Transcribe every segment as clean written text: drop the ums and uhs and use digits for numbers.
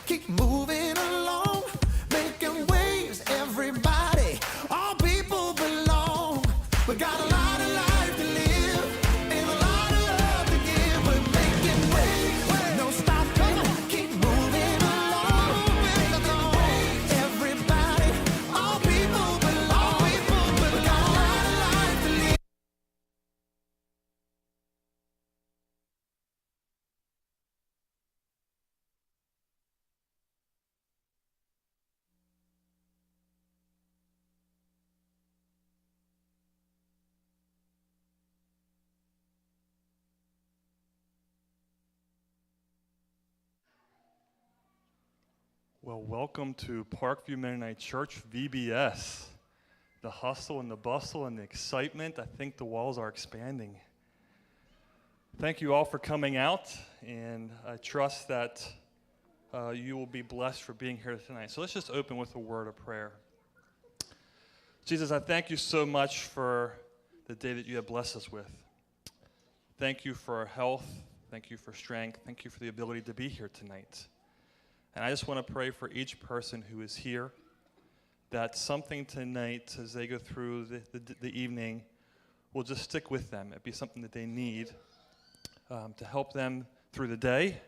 keep moving along, making waves, everybody. All people belong. We got a lot of life to live and a lot of love to give. We're making waves, no stopping, keep moving along, making waves, everybody. All people belong. We got a lot of life to live. Well, welcome to Parkview Mennonite Church, VBS. The hustle and the bustle and the excitement, I think the walls are expanding. Thank you all for coming out, and I trust that you will be blessed for being here tonight. So let's just open with a word of prayer. Jesus, I thank you so much for the day that you have blessed us with. Thank you for our health. Thank you for strength. Thank you for the ability to be here tonight. And I just want to pray for each person who is here, that something tonight as they go through the evening will just stick with them. It'd be something that they need to help them through the day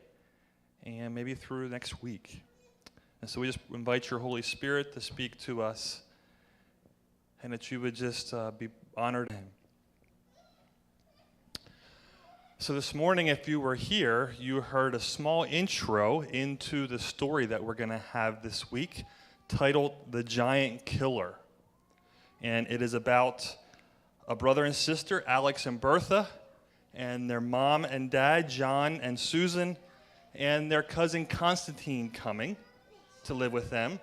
and maybe through next week. And so we just invite your Holy Spirit to speak to us, and that you would just be honored in him. So this morning, if you were here, you heard a small intro into the story that we're going to have this week, titled The Giant Killer. And it is about a brother and sister, Alex and Bertha, and their mom and dad, John and Susan, and their cousin Constantine coming to live with them.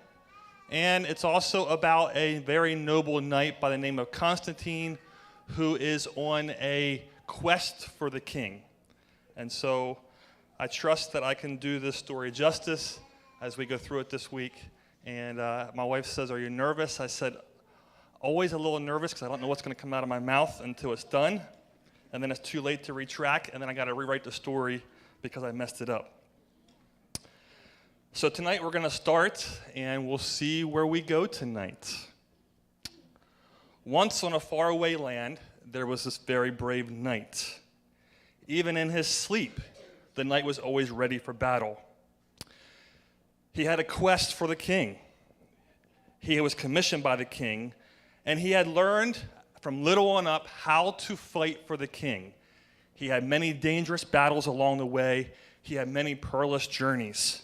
And it's also about a very noble knight by the name of Constantine, who is on a quest for the king. And so I trust that I can do this story justice as we go through it this week. And my wife says, "Are you nervous?" I said, always a little nervous because I don't know what's going to come out of my mouth until it's done. And then it's too late to retract, and then I got to rewrite the story because I messed it up. So tonight we're going to start, and we'll see where we go tonight. Once on a faraway land, there was this very brave knight. Even in his sleep, the knight was always ready for battle. He had a quest for the king. He was commissioned by the king, and he had learned from little on up how to fight for the king. He had many dangerous battles along the way. He had many perilous journeys.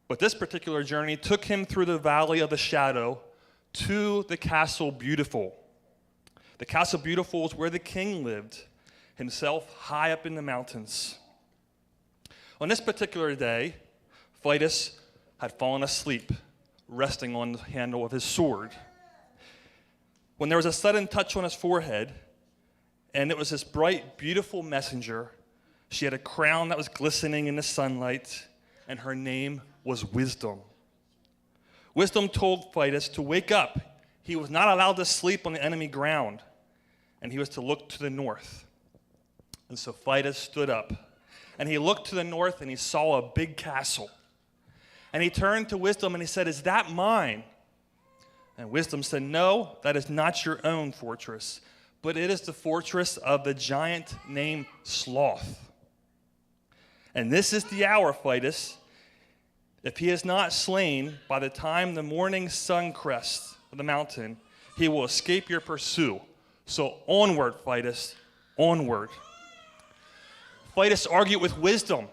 But this particular journey took him through the valley of the shadow to the Castle Beautiful. The Castle Beautiful is where the king lived, himself high up in the mountains. On this particular day, Phytus had fallen asleep, resting on the handle of his sword, when there was a sudden touch on his forehead, and it was this bright, beautiful messenger. She had a crown that was glistening in the sunlight, and her name was Wisdom. Wisdom told Phytus to wake up. He was not allowed to sleep on the enemy ground, and he was to look to the north. And so Phytus stood up, and he looked to the north, and he saw a big castle. And he turned to Wisdom, and he said, "Is that mine?" And Wisdom said, "No, that is not your own fortress, but it is the fortress of the giant named Sloth. And this is the hour, Phytus. If he is not slain by the time the morning sun crests the mountain, he will escape your pursuit. So onward, Phytus, onward." Phytus argued with Wisdom,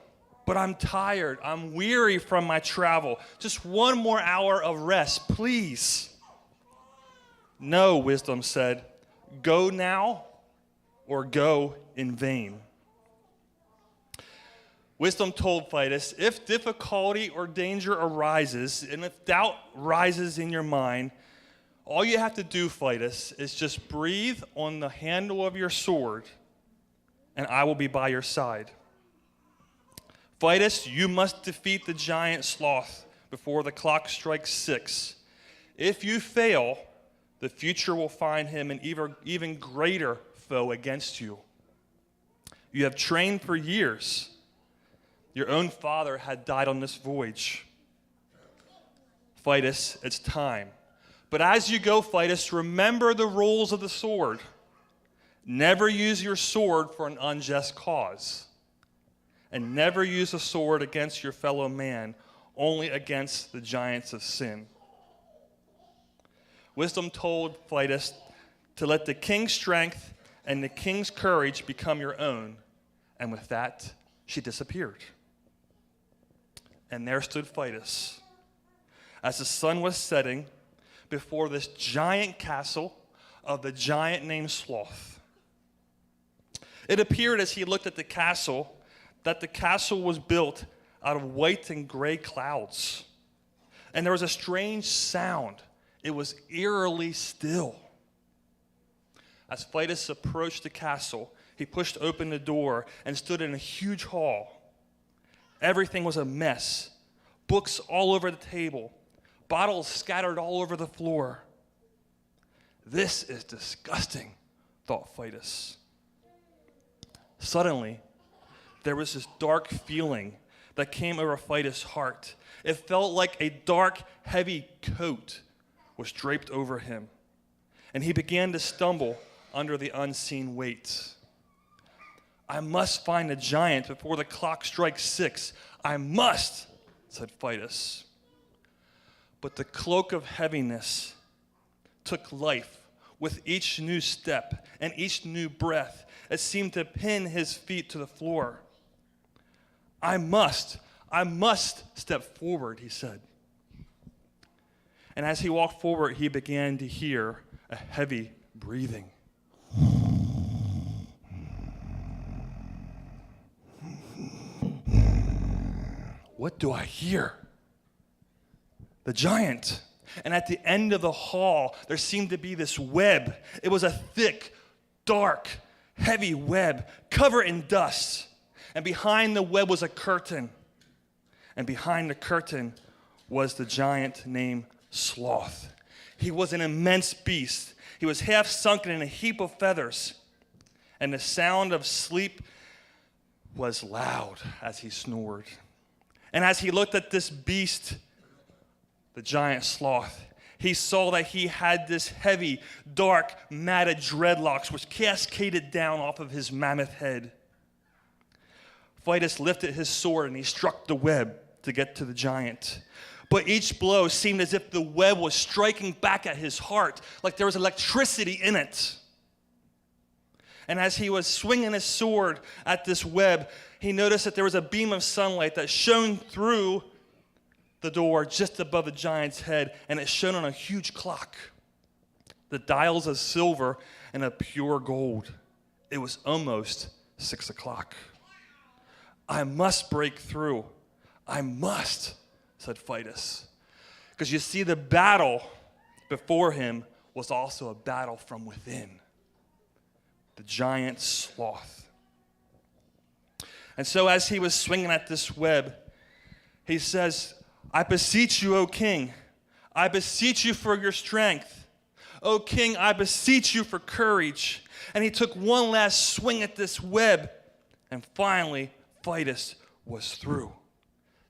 "But I'm tired. I'm weary from my travel. Just one more hour of rest, please." "No," Wisdom said. "Go now or go in vain." Wisdom told Phytus, "If difficulty or danger arises, and if doubt rises in your mind, all you have to do, Phytus, is just breathe on the handle of your sword, and I will be by your side. Phytus, you must defeat the giant Sloth before the clock strikes 6. If you fail, the future will find him an even greater foe against you. You have trained for years. Your own father had died on this voyage. Phytus, it's time. But as you go, Phytus, remember the rules of the sword. Never use your sword for an unjust cause. And never use a sword against your fellow man, only against the giants of sin. Wisdom told Phytus to let the king's strength and the king's courage become your own. And with that, she disappeared. And there stood Phytus, as the sun was setting, before this giant castle of the giant named Sloth. It appeared as he looked at the castle that the castle was built out of white and gray clouds. And there was a strange sound. It was eerily still. As Phytus approached the castle, he pushed open the door and stood in a huge hall. Everything was a mess. Books all over the table. Bottles scattered all over the floor. This is disgusting, thought Phytus. Suddenly, there was this dark feeling that came over Phytus' heart. It felt like a dark, heavy coat was draped over him, and he began to stumble under the unseen weight. I must find the giant before the clock strikes 6. I must, said Phytus. But the cloak of heaviness took life with each new step and each new breath. It seemed to pin his feet to the floor. I must step forward, he said. And as he walked forward, he began to hear a heavy breathing. What do I hear? The giant. And at the end of the hall, there seemed to be this web. It was a thick, dark, heavy web covered in dust. And behind the web was a curtain. And behind the curtain was the giant named Sloth. He was an immense beast. He was half sunken in a heap of feathers. And the sound of sleep was loud as he snored. And as he looked at this beast, the giant Sloth, he saw that he had this heavy, dark, matted dreadlocks which cascaded down off of his mammoth head. Phytus lifted his sword and he struck the web to get to the giant. But each blow seemed as if the web was striking back at his heart, like there was electricity in it. And as he was swinging his sword at this web, he noticed that there was a beam of sunlight that shone through the door just above the giant's head, and it shone on a huge clock. The dials of silver and of pure gold. It was almost 6 o'clock. I must break through. I must, said Phytus. Because you see, the battle before him was also a battle from within. The giant Sloth. And so as he was swinging at this web, he says, I beseech you, O king, I beseech you for your strength. O king, I beseech you for courage. And he took one last swing at this web, and finally, Phytus was through,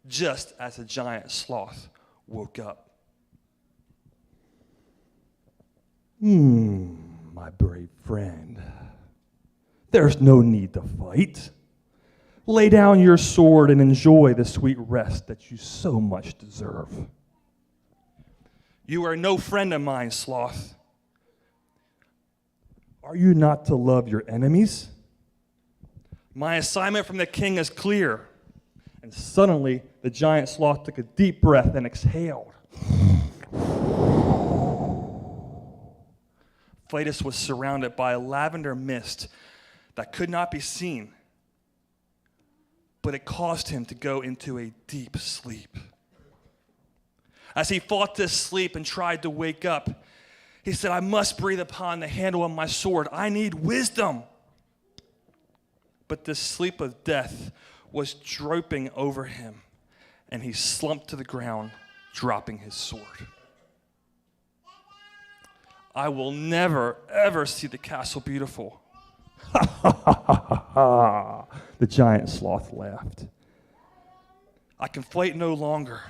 just as the giant Sloth woke up. My brave friend, there's no need to fight. Lay down your sword and enjoy the sweet rest that you so much deserve. You are no friend of mine, Sloth. Are you not to love your enemies? My assignment from the king is clear. And suddenly, the giant Sloth took a deep breath and exhaled. Phytus was surrounded by a lavender mist that could not be seen, but it caused him to go into a deep sleep. As he fought this sleep and tried to wake up, he said, I must breathe upon the handle of my sword. I need wisdom. But this sleep of death was drooping over him, and he slumped to the ground, dropping his sword. I will never, ever see the castle beautiful. Ha ha ha ha ha! The giant Sloth laughed. I can fight no longer.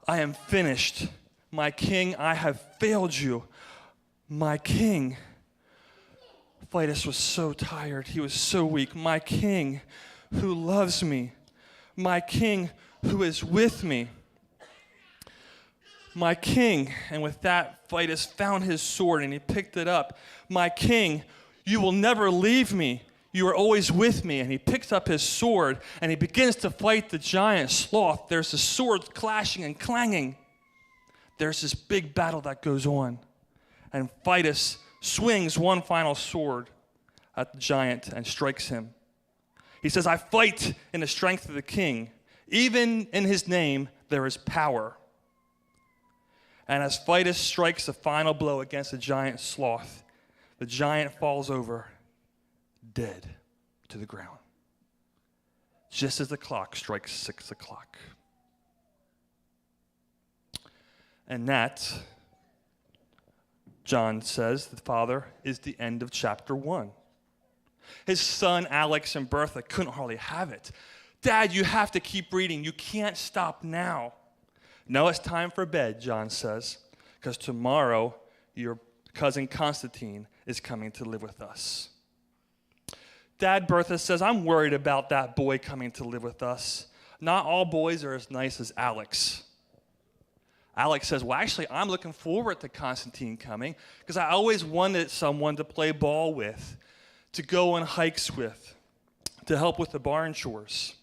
I am finished. My king, I have failed you. My king. Phytus was so tired. He was so weak. My king who loves me. My king who is with me. My king. And with that, Phytus found his sword and he picked it up. My king, you will never leave me. You are always with me. And he picks up his sword and he begins to fight the giant sloth. There's the swords clashing and clanging. There's this big battle that goes on. And Phytus swings one final sword at the giant and strikes him. He says, I fight in the strength of the king. Even in his name, there is power. And as Phytus strikes the final blow against the giant sloth, the giant falls over, dead to the ground, just as the clock strikes 6 o'clock. And that, John says, the Father, is the end of chapter 1. His son, Alex and Bertha, couldn't hardly have it. Dad, you have to keep reading. You can't stop now. No, it's time for bed, John says, because tomorrow your cousin Constantine is coming to live with us. Dad, Bertha says, I'm worried about that boy coming to live with us. Not all boys are as nice as Alex. Alex says, well, actually, I'm looking forward to Constantine coming because I always wanted someone to play ball with, to go on hikes with, to help with the barn chores.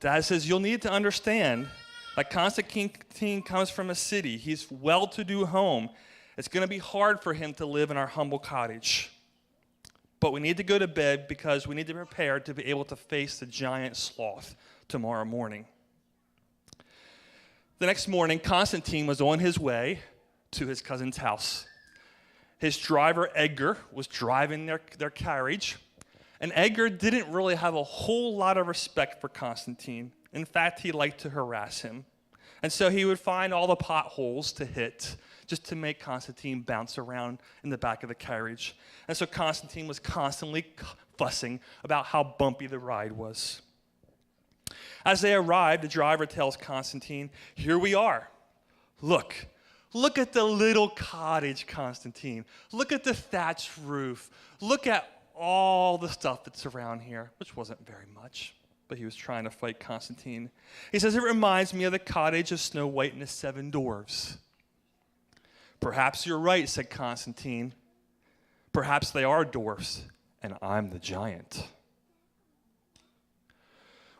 Dad says, you'll need to understand that Constantine comes from a city. He's well-to-do home. It's going to be hard for him to live in our humble cottage. But we need to go to bed because we need to prepare to be able to face the giant sloth tomorrow morning. The next morning, Constantine was on his way to his cousin's house. His driver, Edgar, was driving their carriage, and Edgar didn't really have a whole lot of respect for Constantine. In fact, he liked to harass him. And so he would find all the potholes to hit just to make Constantine bounce around in the back of the carriage. And so Constantine was constantly fussing about how bumpy the ride was. As they arrived, the driver tells Constantine, here we are. Look at the little cottage, Constantine. Look at the thatched roof. Look at all the stuff that's around here, which wasn't very much, but he was trying to fight Constantine. He says, it reminds me of the cottage of Snow White and the 7 Dwarfs. Perhaps you're right, said Constantine. Perhaps they are dwarfs, and I'm the giant.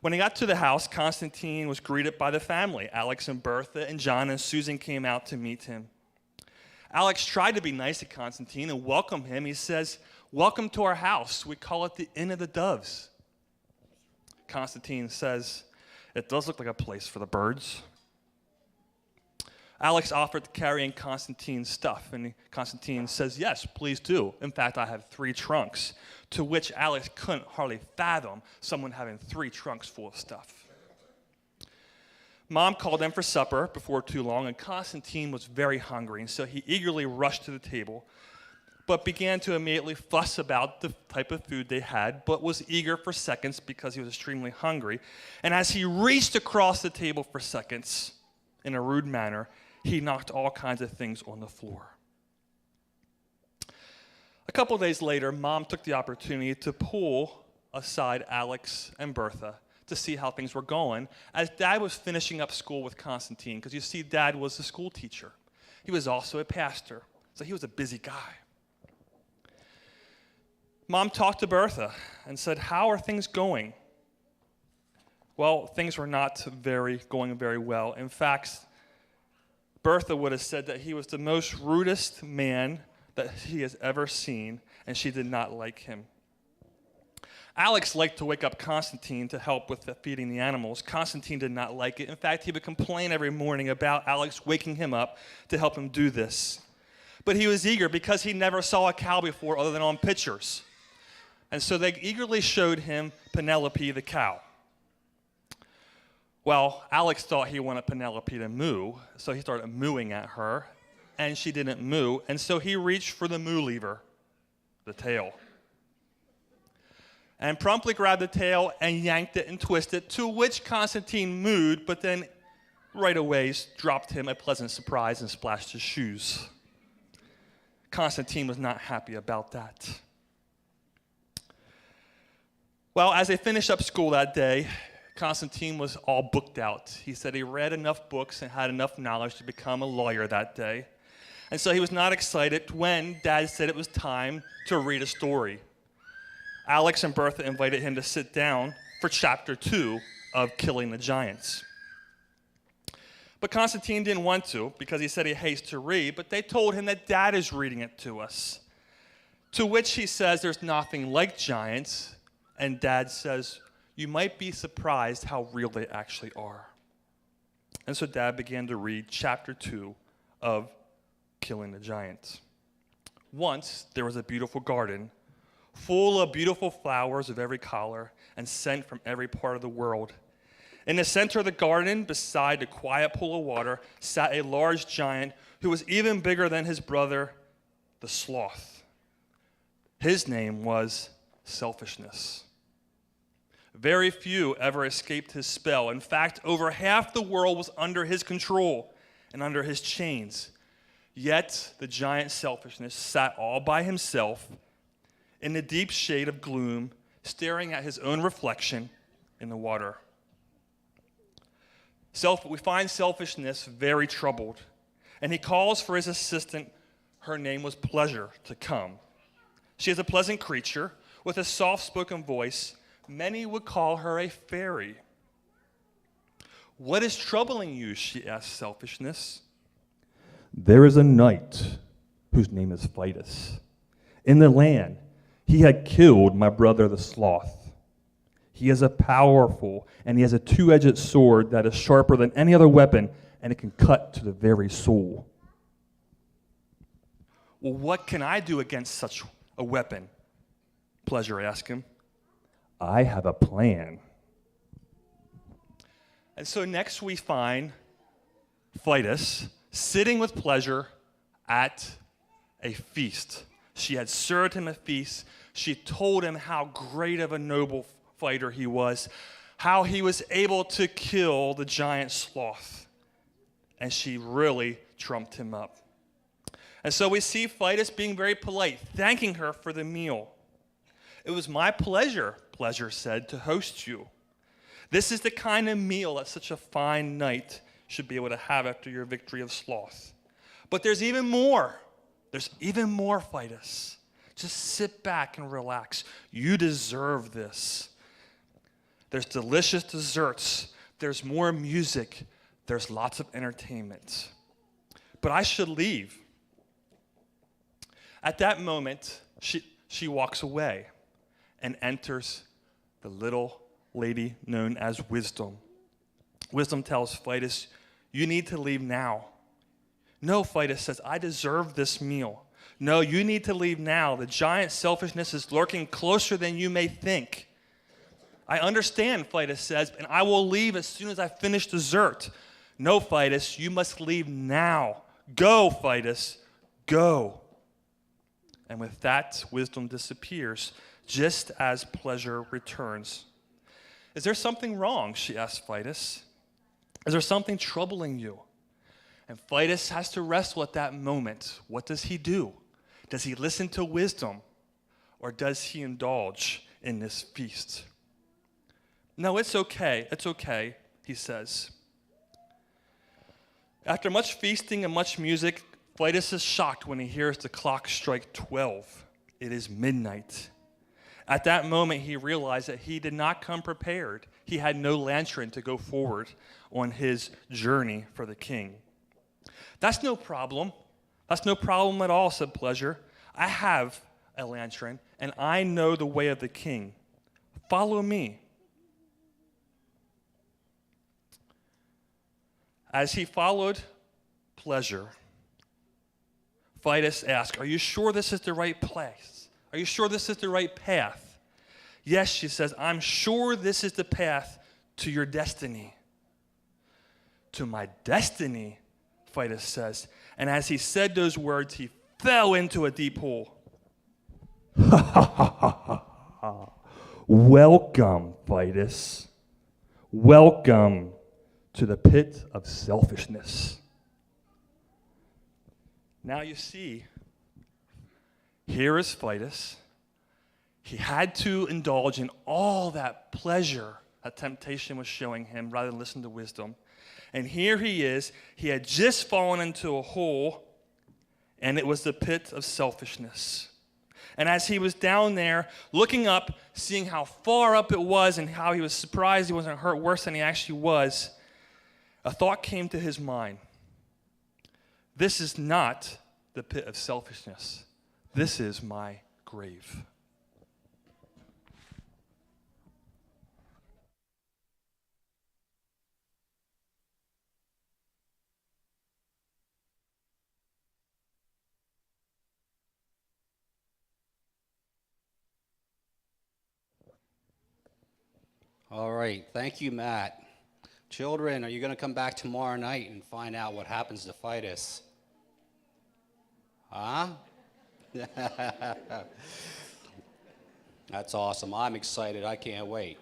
When he got to the house, Constantine was greeted by the family. Alex and Bertha and John and Susan came out to meet him. Alex tried to be nice to Constantine and welcome him. He says, welcome to our house. We call it the Inn of the Doves. Constantine says, it does look like a place for the birds. Alex offered to carry in Constantine's stuff, and Constantine says, yes, please do. In fact, I have 3 trunks, to which Alex couldn't hardly fathom someone having 3 trunks full of stuff. Mom called in for supper before too long, and Constantine was very hungry, and so he eagerly rushed to the table, but began to immediately fuss about the type of food they had, but was eager for seconds because he was extremely hungry. And as he reached across the table for seconds, in a rude manner, he knocked all kinds of things on the floor. A couple of days later, Mom took the opportunity to pull aside Alex and Bertha to see how things were going as Dad was finishing up school with Constantine, because you see, Dad was a school teacher. He was also a pastor, so he was a busy guy. Mom talked to Bertha and said, how are things going? Well, things were not going very well. In fact, Bertha would have said that he was the most rudest man that he has ever seen, and she did not like him. Alex liked to wake up Constantine to help with feeding the animals. Constantine did not like it. In fact, he would complain every morning about Alex waking him up to help him do this. But he was eager because he never saw a cow before other than on pictures. And so they eagerly showed him Penelope the cow. Well, Alex thought he wanted Penelope to moo, so he started mooing at her, and she didn't moo, and so he reached for the moo lever, the tail. and promptly grabbed the tail and yanked it and twisted it, to which Constantine mooed, but then right away dropped him a pleasant surprise and splashed his shoes. Constantine was not happy about that. Well, as they finished up school that day, Constantine was all booked out. He said he read enough books and had enough knowledge to become a lawyer that day. And so he was not excited when Dad said it was time to read a story. Alex and Bertha invited him to sit down for chapter 2 of Killing the Giants. But Constantine didn't want to because he said he hates to read, but they told him that Dad is reading it to us. To which he says there's nothing like giants, and Dad says, you might be surprised how real they actually are. And so Dad began to read chapter 2 of Killing the Giants. Once there was a beautiful garden full of beautiful flowers of every color and sent from every part of the world. In the center of the garden, beside a quiet pool of water, sat a large giant who was even bigger than his brother, the sloth. His name was Selfishness. Very few ever escaped his spell. In fact, over half the world was under his control and under his chains. Yet the giant Selfishness sat all by himself in the deep shade of gloom, staring at his own reflection in the water. We find Selfishness very troubled, and he calls for his assistant, her name was Pleasure, to come. She is a pleasant creature with a soft-spoken voice. Many would call her a fairy. What is troubling you? She asked Selfishness. There is a knight whose name is Phytus. In the land, he had killed my brother the sloth. He is a powerful, and he has a two-edged sword that is sharper than any other weapon, and it can cut to the very soul. Well, what can I do against such a weapon? Pleasure asked him. I have a plan. And so next we find Phytus sitting with Pleasure at a feast. She had served him a feast. She told him how great of a noble fighter he was, how he was able to kill the giant sloth. And she really trumped him up. And so we see Phytus being very polite, thanking her for the meal. It was my pleasure, Pleasure said, to host you. This is the kind of meal that such a fine knight should be able to have after your victory of sloth. But there's even more. There's even more, Phytus. Just sit back and relax. You deserve this. There's delicious desserts. There's more music. There's lots of entertainment. But I should leave. At that moment, she walks away and enters the little lady known as Wisdom. Wisdom tells Phytus, you need to leave now. No, Phytus says, I deserve this meal. No, you need to leave now. The giant Selfishness is lurking closer than you may think. I understand, Phytus says, and I will leave as soon as I finish dessert. No, Phytus, you must leave now. Go, Phytus, go. And with that, Wisdom disappears, just as Pleasure returns. Is there something wrong? She asked Phytus. Is there something troubling you? And Phytus has to wrestle at that moment. What does he do? Does he listen to Wisdom, or does he indulge in this feast? No, it's okay, he says. After much feasting and much music, Phytus is shocked when he hears the clock strike 12. It is midnight. At that moment, he realized that he did not come prepared. He had no lantern to go forward on his journey for the king. That's no problem. That's no problem at all, said Pleasure. I have a lantern, and I know the way of the king. Follow me. As he followed Pleasure, Phytus asked, are you sure this is the right place? Are you sure this is the right path? Yes, she says, I'm sure this is the path to your destiny. To my destiny, Phytus says. And as he said those words, he fell into a deep hole. Welcome, Vitus. Welcome to the pit of selfishness. Now you see, here is Vitus. He had to indulge in all that pleasure that temptation was showing him rather than listen to wisdom. And here he is. He had just fallen into a hole, and it was the pit of selfishness. And as he was down there, looking up, seeing how far up it was and how he was surprised he wasn't hurt worse than he actually was, a thought came to his mind. This is not the pit of selfishness. This is my grave. All right, thank you, Matt. Children, are you going to come back tomorrow night and find out what happens to Vitus? Huh? That's awesome. I'm excited. I can't wait.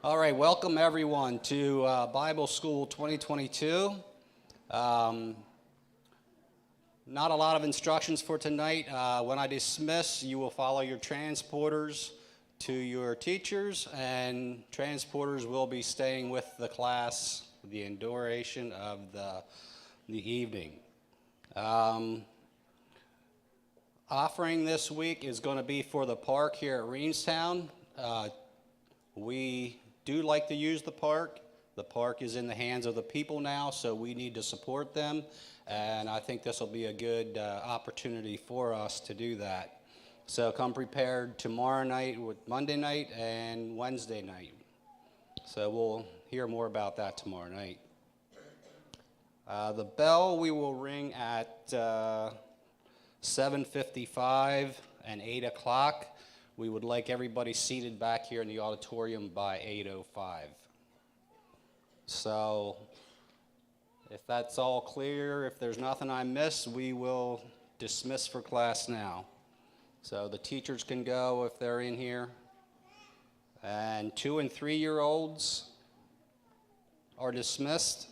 All right, welcome everyone to Bible School 2022. Not a lot of instructions for tonight. When I dismiss, you will follow your transporters to your teachers, and transporters will be staying with the class the duration of the evening. Offering this week is going to be for the park here at Reamstown. We do like to use the park. The park is in the hands of the people now, so we need to support them, and I think this will be a good opportunity for us to do that. So come prepared tomorrow night, with Monday night and Wednesday night. So we'll hear more about that tomorrow night. The bell we will ring at 7:55 and 8 o'clock. We would like everybody seated back here in the auditorium by 8:05. So if that's all clear, if there's nothing I missed, we will dismiss for class now. So the teachers can go if they're in here. And 2- and 3-year-olds are dismissed.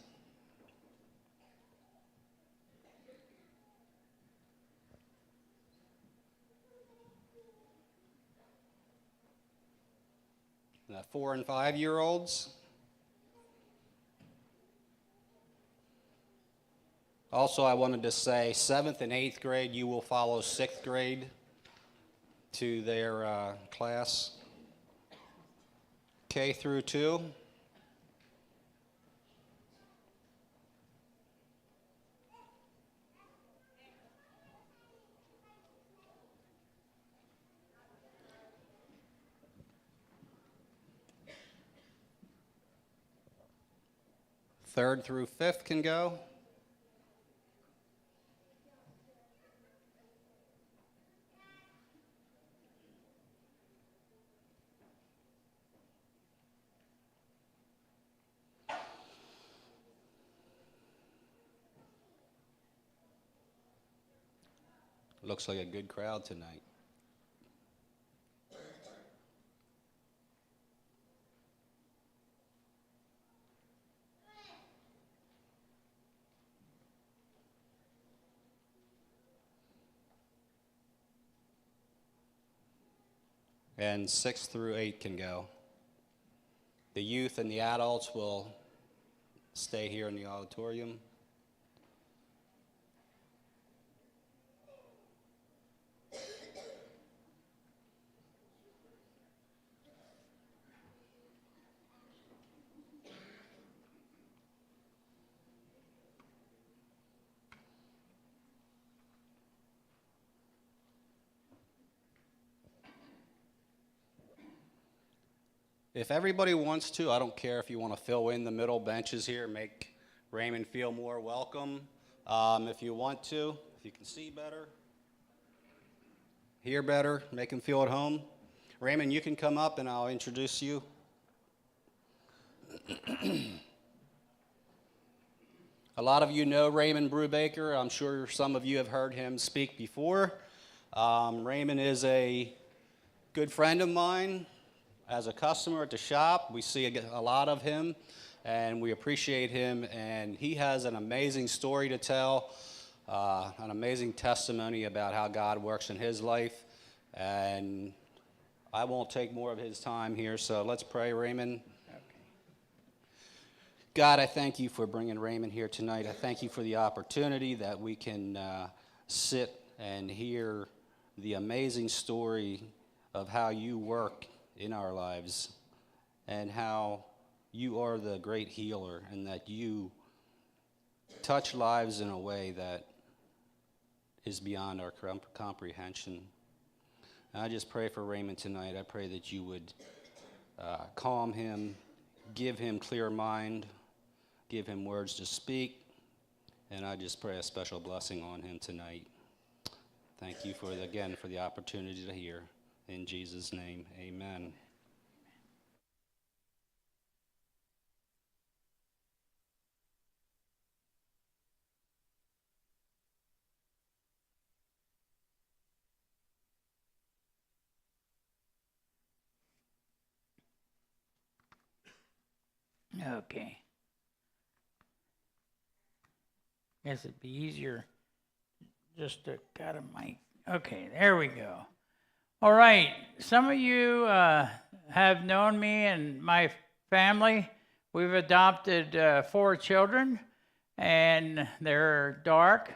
And the 4- and 5-year-olds. Also, I wanted to say 7th and 8th grade, you will follow 6th grade to their class. K through 2. Third through 5th can go. Looks like a good crowd tonight. And 6 through 8 can go. The youth and the adults will stay here in the auditorium. If everybody wants to, I don't care if you want to fill in the middle benches here, make Raymond feel more welcome. If you want to, if you can see better, hear better, make him feel at home. Raymond, you can come up and I'll introduce you. A lot of you know Raymond Brubaker. I'm sure some of you have heard him speak before. Raymond is a good friend of mine. as a customer at the shop. We see a lot of him, and we appreciate him. And he has an amazing story to tell, an amazing testimony about how God works in his life. And I won't take more of his time here, so let's pray, Raymond. God, I thank you for bringing Raymond here tonight. I thank you for the opportunity that we can sit and hear the amazing story of how you work in our lives and how you are the great healer and that you touch lives in a way that is beyond our comprehension. And I just pray for Raymond tonight. I pray that you would calm him, give him clear mind, give him words to speak, and I just pray a special blessing on him tonight. Thank you again for the opportunity to hear. In Jesus' name, amen. Okay. Guess it'd be easier just to cut a mic. Okay, there we go. All right. Some of you have known me and my family. We've adopted 4 children, and they're dark.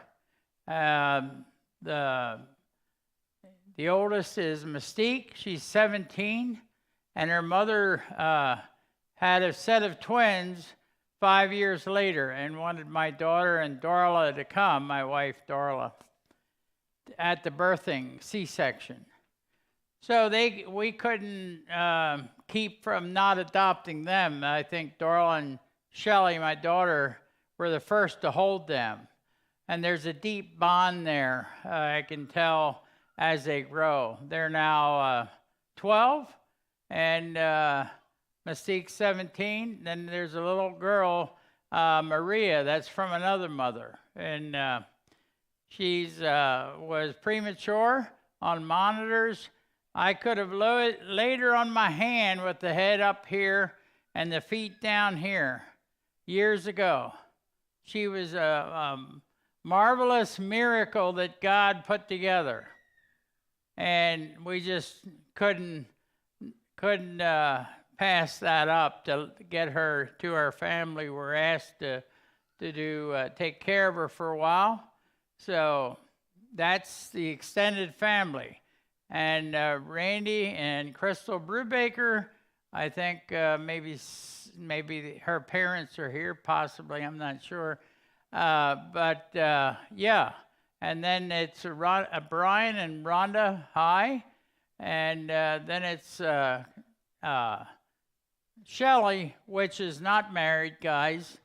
The oldest is Mystique. She's 17, and her mother had a set of twins 5 years later and wanted my daughter and Darla to come, my wife Darla, at the birthing C-section. So we couldn't keep from not adopting them. I think Darla and Shelley, my daughter, were the first to hold them. And there's a deep bond there, I can tell, as they grow. They're now 12, and Mystique's 17. Then there's a little girl, Maria, that's from another mother. And she's was premature on monitors. I could have laid her on my hand with the head up here and the feet down here years ago. She was a marvelous miracle that God put together. And we just couldn't pass that up to get her to our family. We were asked to take care of her for a while. So that's the extended family. And Randy and Crystal Brubaker, I think maybe her parents are here, possibly, I'm not sure. But yeah, and then it's Brian and Rhonda, hi. And then it's Shelley, which is not married, guys.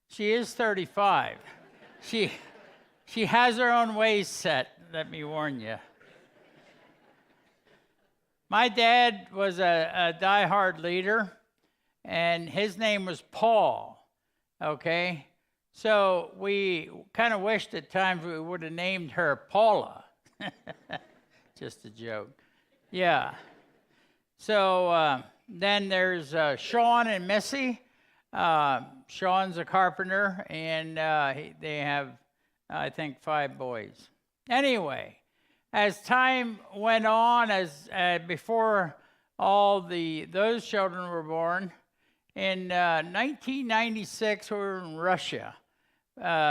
She is 35. She has her own ways set, let me warn you. My dad was a diehard leader, and his name was Paul, okay? So we kind of wished at times we would have named her Paula. Just a joke. Yeah. So then there's Sean and Missy. Sean's a carpenter, and they have, I think, 5 boys. Anyway, as time went on, before all those children were born, in 1996 we were in Russia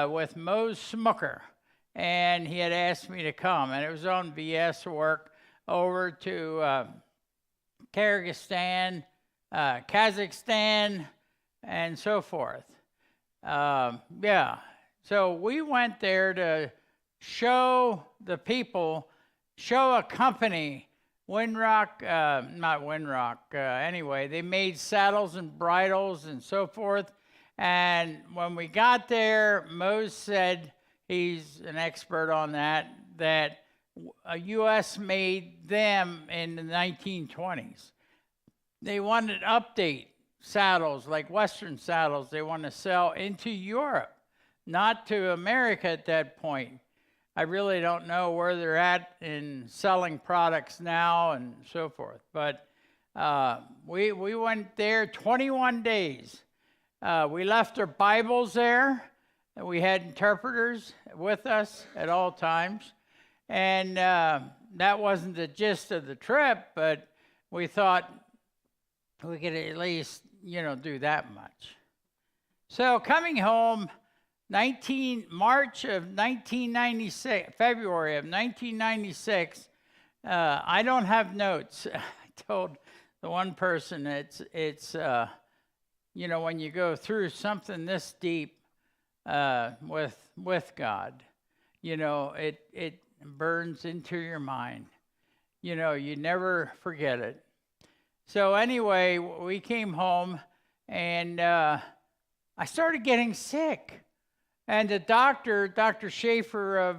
with Mose Smucker, and he had asked me to come, and it was on VS work over to Kyrgyzstan, Kazakhstan, and so forth. Yeah, so we went there to show the people, show a company, anyway, they made saddles and bridles and so forth. And when we got there, Mose said, he's an expert on that a U.S. made them in the 1920s. They wanted to update saddles, like Western saddles, they want to sell into Europe, not to America at that point. I really don't know where they're at in selling products now and so forth. But We went there 21 days. We left our Bibles there. And we had interpreters with us at all times. And that wasn't the gist of the trip, but we thought we could at least, do that much. So coming home, March of 1996, February of 1996, I don't have notes. I told the one person it's when you go through something this deep with God, it burns into your mind. You never forget it. So anyway, we came home, and I started getting sick. And the doctor, Dr. Schaefer of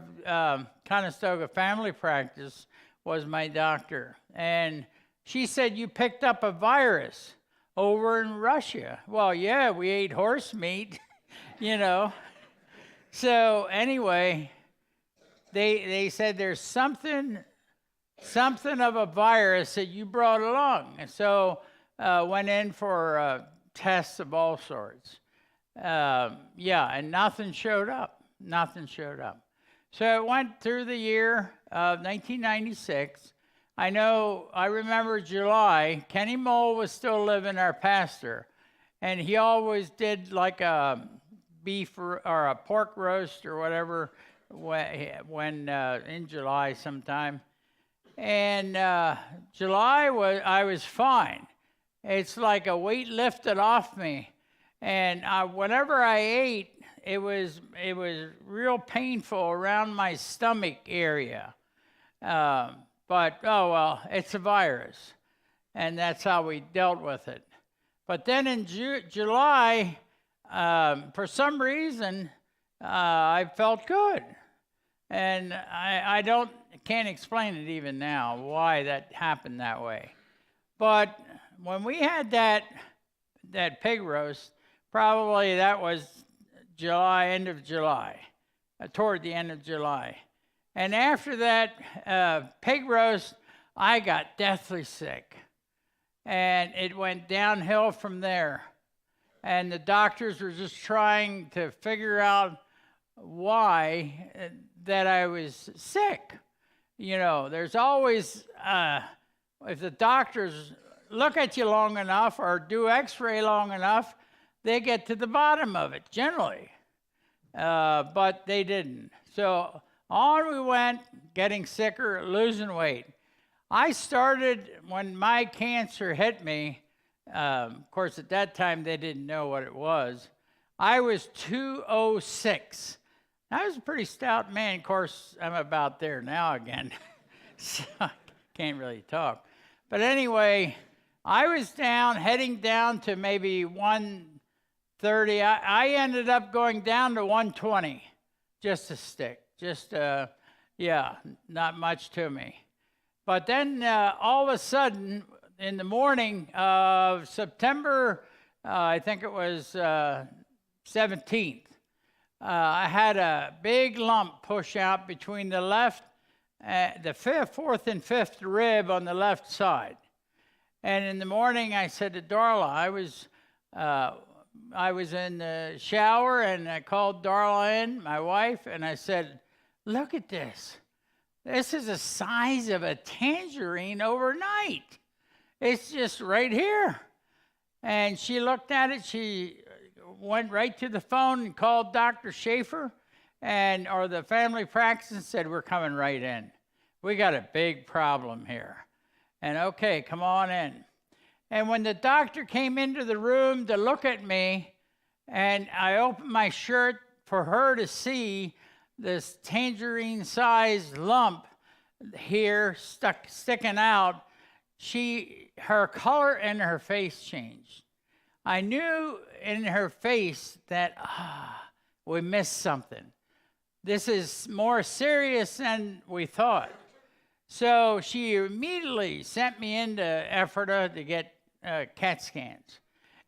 Conestoga Family Practice, was my doctor. And she said, "You picked up a virus over in Russia." Well, yeah, we ate horse meat, So anyway, they said there's something of a virus that you brought along. And so went in for tests of all sorts. And nothing showed up. So it went through the year of 1996. I remember July, Kenny Mole was still living, our pastor, and he always did like a beef or a pork roast or whatever when in July sometime. And July I was fine. It's like a weight lifted off me. And whenever I ate, it was real painful around my stomach area. But, oh well, it's a virus. And that's how we dealt with it. But then in July, for some reason, I felt good. And I can't explain it even now, why that happened that way. But when we had that pig roast, probably that was end of July, toward the end of July. And after that pig roast, I got deathly sick. And it went downhill from there. And the doctors were just trying to figure out why that I was sick. There's always, if the doctors look at you long enough or do x-ray long enough, they get to the bottom of it, generally. But they didn't. So on we went, getting sicker, losing weight. I started, when my cancer hit me, of course, at that time, they didn't know what it was. I was 206. I was a pretty stout man. Of course, I'm about there now again, so I can't really talk. But anyway, I was heading down to maybe 130. I ended up going down to 120, just a stick. Not much to me. But then all of a sudden, in the morning of September, I think it was 17th, I had a big lump push out between the left, the fourth and fifth rib on the left side. And in the morning, I said to Darla, I was in the shower, and I called Darla in, my wife, and I said, "Look at this. This is the size of a tangerine overnight. It's just right here." And she looked at it. She went right to the phone and called Dr. Schaefer or the family practice and said, "We're coming right in. We got a big problem here. And okay, come on in." And when the doctor came into the room to look at me, and I opened my shirt for her to see this tangerine-sized lump here sticking out, her color and her face changed. I knew in her face that, we missed something. This is more serious than we thought. So she immediately sent me into Ephrata to get CAT scans.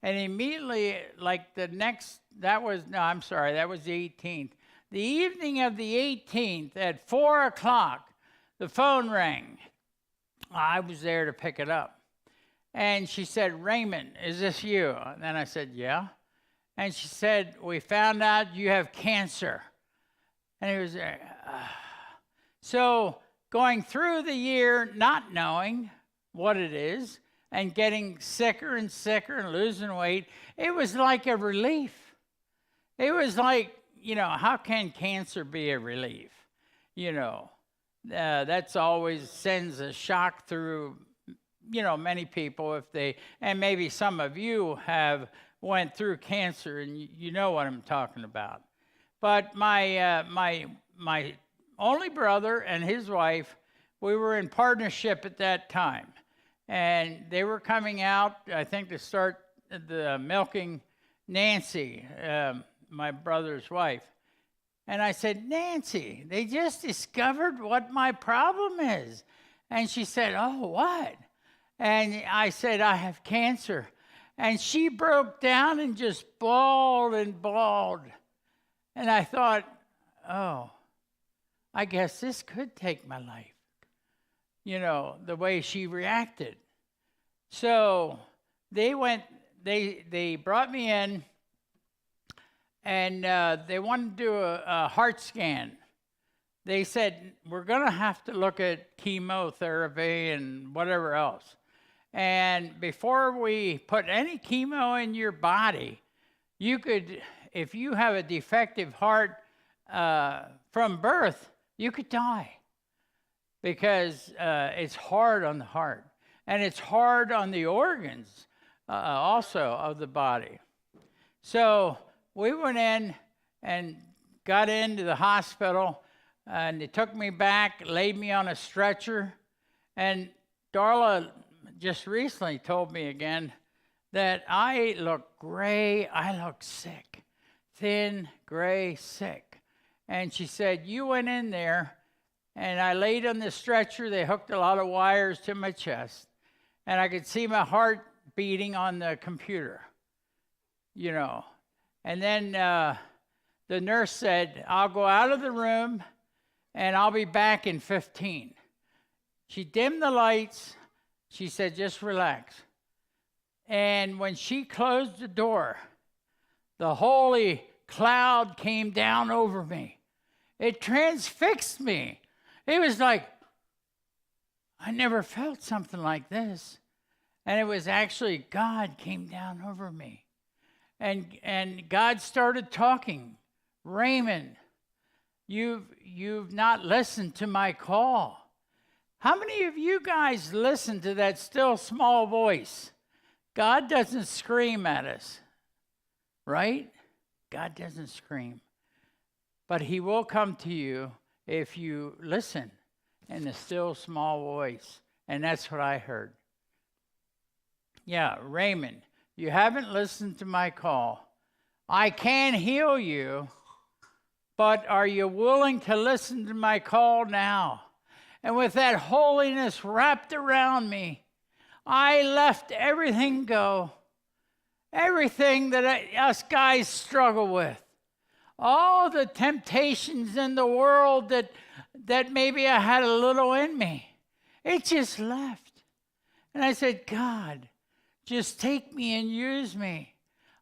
And immediately, that was the 18th. The evening of the 18th at 4 o'clock, the phone rang. I was there to pick it up. And she said, Raymond, is this you? And then I said, yeah. And she said, we found out you have cancer. And he was there. So going through the year, not knowing what it is, and getting sicker and sicker and losing weight, it was like a relief. It was like, how can cancer be a relief? That's always sends a shock through, many people and maybe some of you have went through cancer and you know what I'm talking about. But my only brother and his wife, we were in partnership at that time. And they were coming out, I think, to start the milking Nancy, my brother's wife. And I said, Nancy, they just discovered what my problem is. And she said, oh, what? And I said, I have cancer. And she broke down and just bawled and bawled. And I thought, oh, I guess this could take my life. The way she reacted. So they brought me in, and they wanted to do a heart scan. They said, we're going to have to look at chemotherapy and whatever else. And before we put any chemo in your body, you could, if you have a defective heart from birth, you could die. Because it's hard on the heart. And it's hard on the organs also of the body. So we went in and got into the hospital. And they took me back, laid me on a stretcher. And Darla just recently told me again that I look gray, I look sick. Thin, gray, sick. And she said, you went in there. And I laid on the stretcher. They hooked a lot of wires to my chest. And I could see my heart beating on the computer, And then the nurse said, I'll go out of the room and I'll be back in 15. She dimmed the lights. She said, just relax. And when she closed the door, the holy cloud came down over me. It transfixed me. It was like, I never felt something like this. And it was actually God came down over me. And God started talking. Raymond, you've not listened to my call. How many of you guys listen to that still small voice? God doesn't scream at us, right? God doesn't scream. But he will come to you if you listen in the still small voice. And that's what I heard. Yeah, Raymond, you haven't listened to my call. I can heal you, but are you willing to listen to my call now? And with that holiness wrapped around me, I let everything go. Everything that us guys struggle with. All the temptations in the world that maybe I had a little in me. It just left. And I said, God, just take me and use me.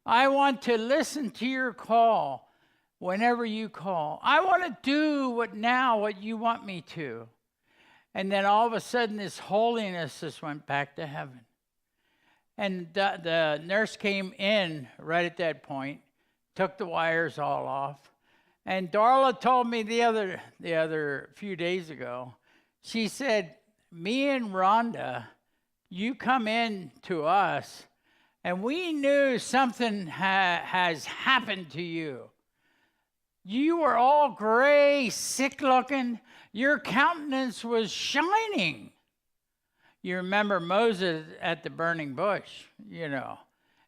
I want to listen to your call whenever you call. I want to do what you want me to. And then all of a sudden, this holiness just went back to heaven. And the nurse came in right at that point, took the wires all off. And Darla told me the other few days ago, she said, me and Rhonda, you come in to us, and we knew something has happened to you. You were all gray, sick-looking. Your countenance was shining. You remember Moses at the burning bush,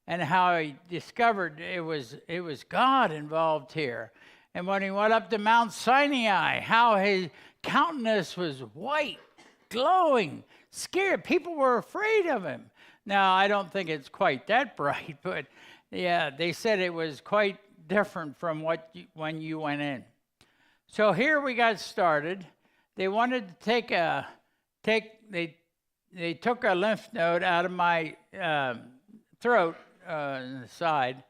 and how he discovered it was God involved here. And when he went up to Mount Sinai, how his countenance was white, glowing, scared. People were afraid of him. Now, I don't think it's quite that bright, but yeah, they said it was quite different from when you went in. So here we got started. They wanted to they took a lymph node out of my throat, the side,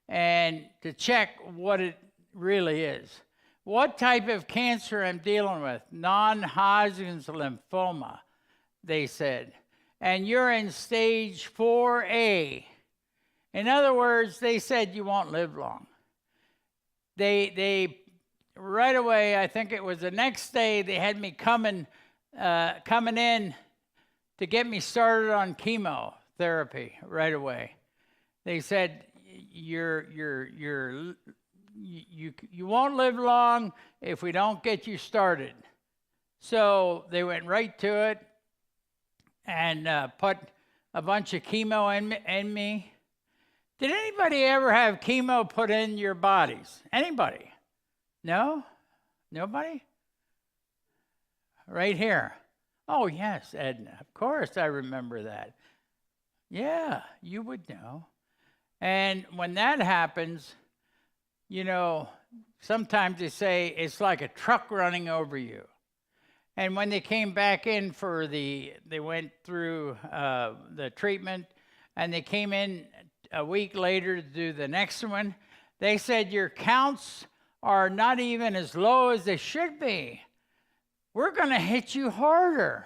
and to check what it really is. What type of cancer I'm dealing with? Non-Hodgkin's lymphoma, they said. And you're in stage 4A. In other words, they said you won't live long. They right away, I think it was the next day, they had me coming in to get me started on chemotherapy right away. They said, you won't live long if we don't get you started. So they went right to it and put a bunch of chemo in me. Did anybody ever have chemo put in your bodies? Anybody? No? Nobody? Right here. Oh, yes, Edna. Of course I remember that. Yeah, you would know. And when that happens, you know, sometimes they say it's like a truck running over you. And when they came back in they went through the treatment, and they came in a week later to do the next one, they said your counts are not even as low as they should be. We're going to hit you harder.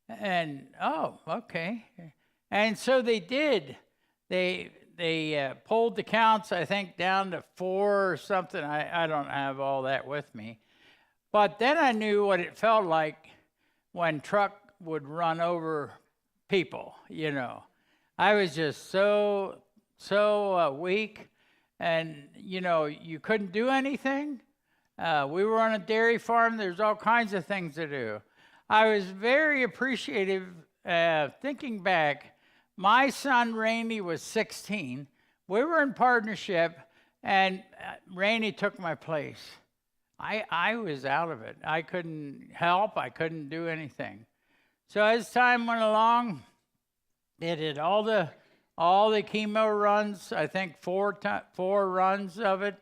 And, oh, okay. And so they did. They pulled the counts, I think, down to 4 or something. I don't have all that with me. But then I knew what it felt like when truck would run over people, you know. I was just so weak, and, you know, you couldn't do anything. We were on a dairy farm. There's all kinds of things to do. I was very appreciative, thinking back. My son, Rainey, was 16. We were in partnership, and Rainey took my place. I was out of it. I couldn't help. I couldn't do anything. So as time went along, they did all the chemo runs, I think 4 runs of it,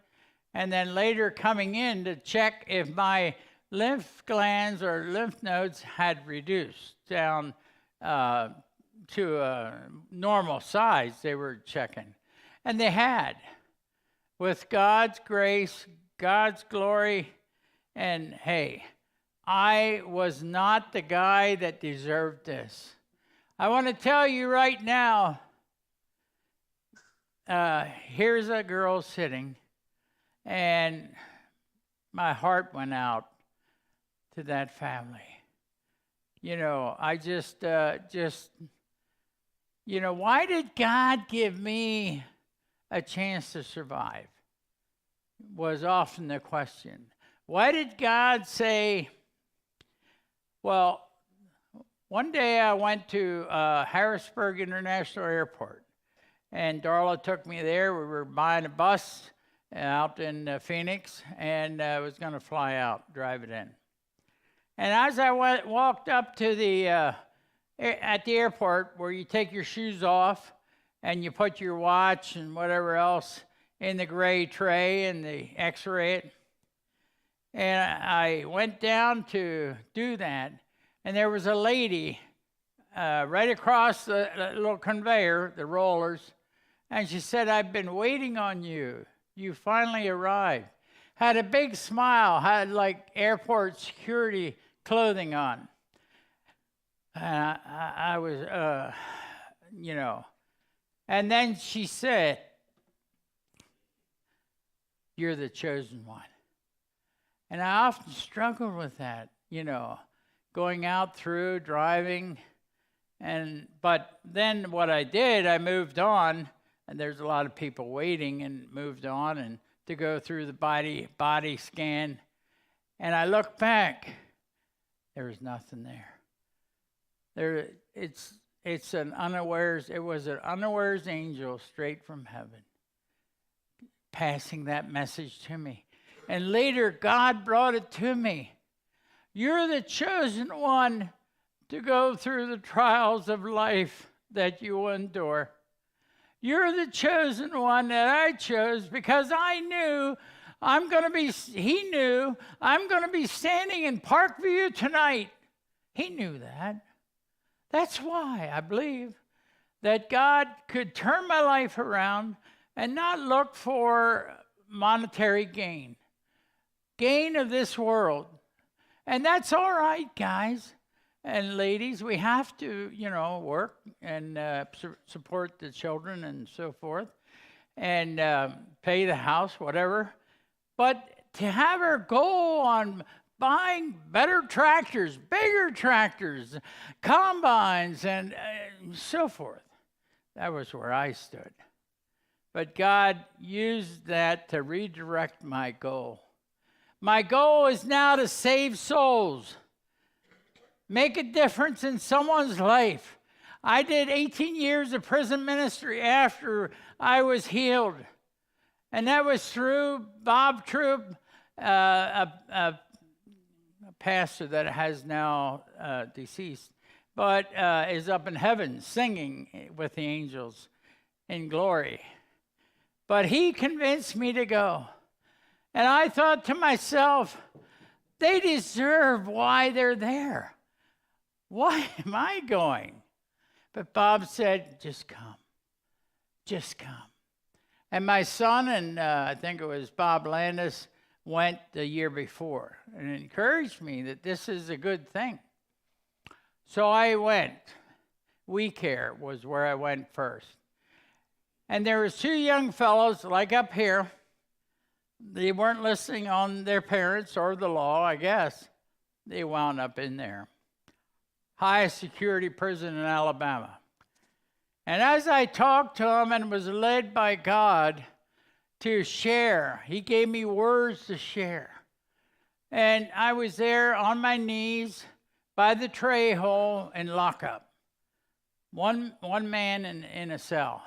and then later coming in to check if my lymph glands or lymph nodes had reduced down to a normal size. They were checking, and they had. With God's grace, God's glory, and hey, I was not the guy that deserved this. I want to tell you right now, here's a girl sitting, and my heart went out to that family. You know, I just, you know, why did God give me a chance to survive? Was often the question. Why did God say, well, one day I went to Harrisburg International Airport, and Darla took me there. We were buying a bus out in Phoenix, and I was going to fly out, drive it in. And as I walked up to at the airport where you take your shoes off and you put your watch and whatever else in the gray tray and they x-ray it. And I went down to do that, and there was a lady right across the little conveyor, the rollers, and she said, "I've been waiting on you. You finally arrived." Had a big smile, had like airport security clothing on. I was, you know. And then she said, "You're the chosen one." And I often struggled with that, you know, going out through, driving. But then what I did, I moved on, and there's a lot of people waiting, and moved on and to go through the body scan. And I looked back, there was nothing there. It was an unawares angel straight from heaven passing that message to me. And later, God brought it to me. You're the chosen one to go through the trials of life that you endure. You're the chosen one that I chose because I knew he knew I'm going to be standing in Parkview tonight. He knew that. That's why I believe that God could turn my life around and not look for monetary gain of this world. And that's all right, guys and ladies. We have to, work and support the children and so forth, and pay the house, whatever. But to have our goal on buying better tractors, bigger tractors, combines, and so forth, that was where I stood. But God used that to redirect my goal. My goal is now to save souls, make a difference in someone's life. I did 18 years of prison ministry after I was healed. And that was through Bob Troop, a pastor that has now deceased, but is up in heaven singing with the angels in glory. But he convinced me to go. And I thought to myself, they deserve why they're there. Why am I going? But Bob said, just come. Just come. And my son and I think it was Bob Landis went the year before and encouraged me that this is a good thing. So I went. We Care was where I went first. And there was two young fellows, like up here. They weren't listening on their parents or the law, I guess. They wound up in there. Highest security prison in Alabama. And as I talked to them and was led by God to share, he gave me words to share. And I was there on my knees by the tray hole in lockup. One man in a cell.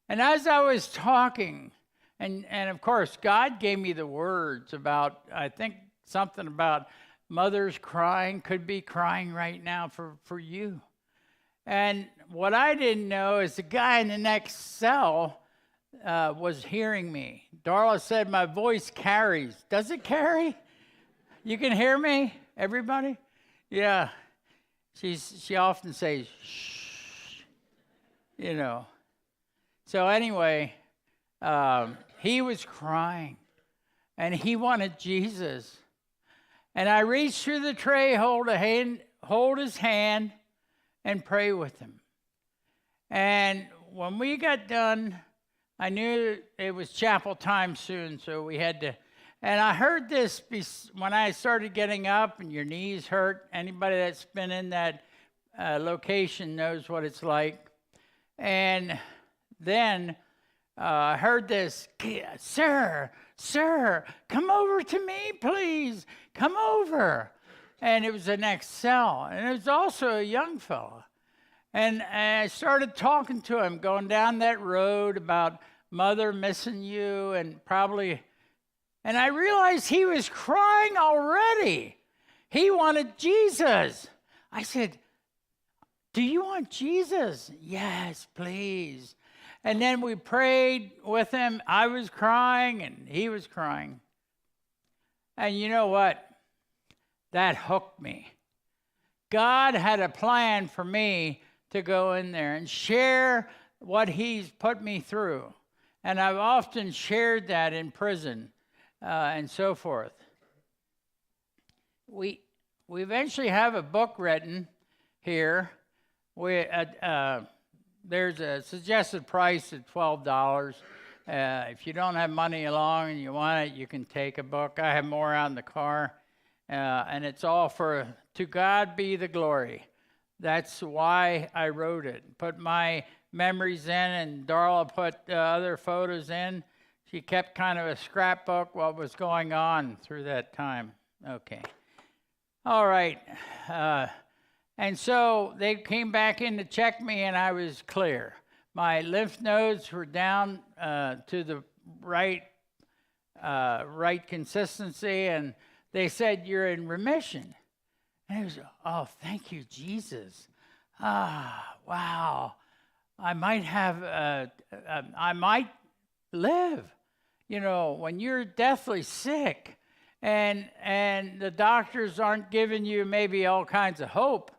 And as I was talking, and of course, God gave me the words about, I think something about mothers crying, could be crying right now for you. And what I didn't know is the guy in the next cell was hearing me. Darla said, my voice carries. Does it carry? You can hear me, everybody? Yeah. She often says, shh, So anyway, he was crying, and he wanted Jesus. And I reached through the tray, hold his hand, and pray with him. And when we got done, I knew it was chapel time soon, so we had to. And I heard this when I started getting up, and your knees hurt. Anybody that's been in that location knows what it's like. And then I heard this, sir, come over to me, please. Come over. And it was the next cell. And it was also a young fella. And I started talking to him, going down that road about mother missing you and I realized he was crying already. He wanted Jesus. I said, do you want Jesus? Yes, please. And then we prayed with him. I was crying and he was crying. And you know what? That hooked me. God had a plan for me to go in there and share what he's put me through. And I've often shared that in prison and so forth. We eventually have a book written here. There's a suggested price of $12. If you don't have money along and you want it, you can take a book. I have more out in the car. And it's all for, to God be the glory. That's why I wrote it. Put my memories in, and Darla put other photos in. She kept kind of a scrapbook what was going on through that time. Okay. All right. And so they came back in to check me, and I was clear. My lymph nodes were down to the right consistency, and they said, you're in remission. And I was, oh, thank you, Jesus. Wow. I might live. When you're deathly sick and the doctors aren't giving you maybe all kinds of hope,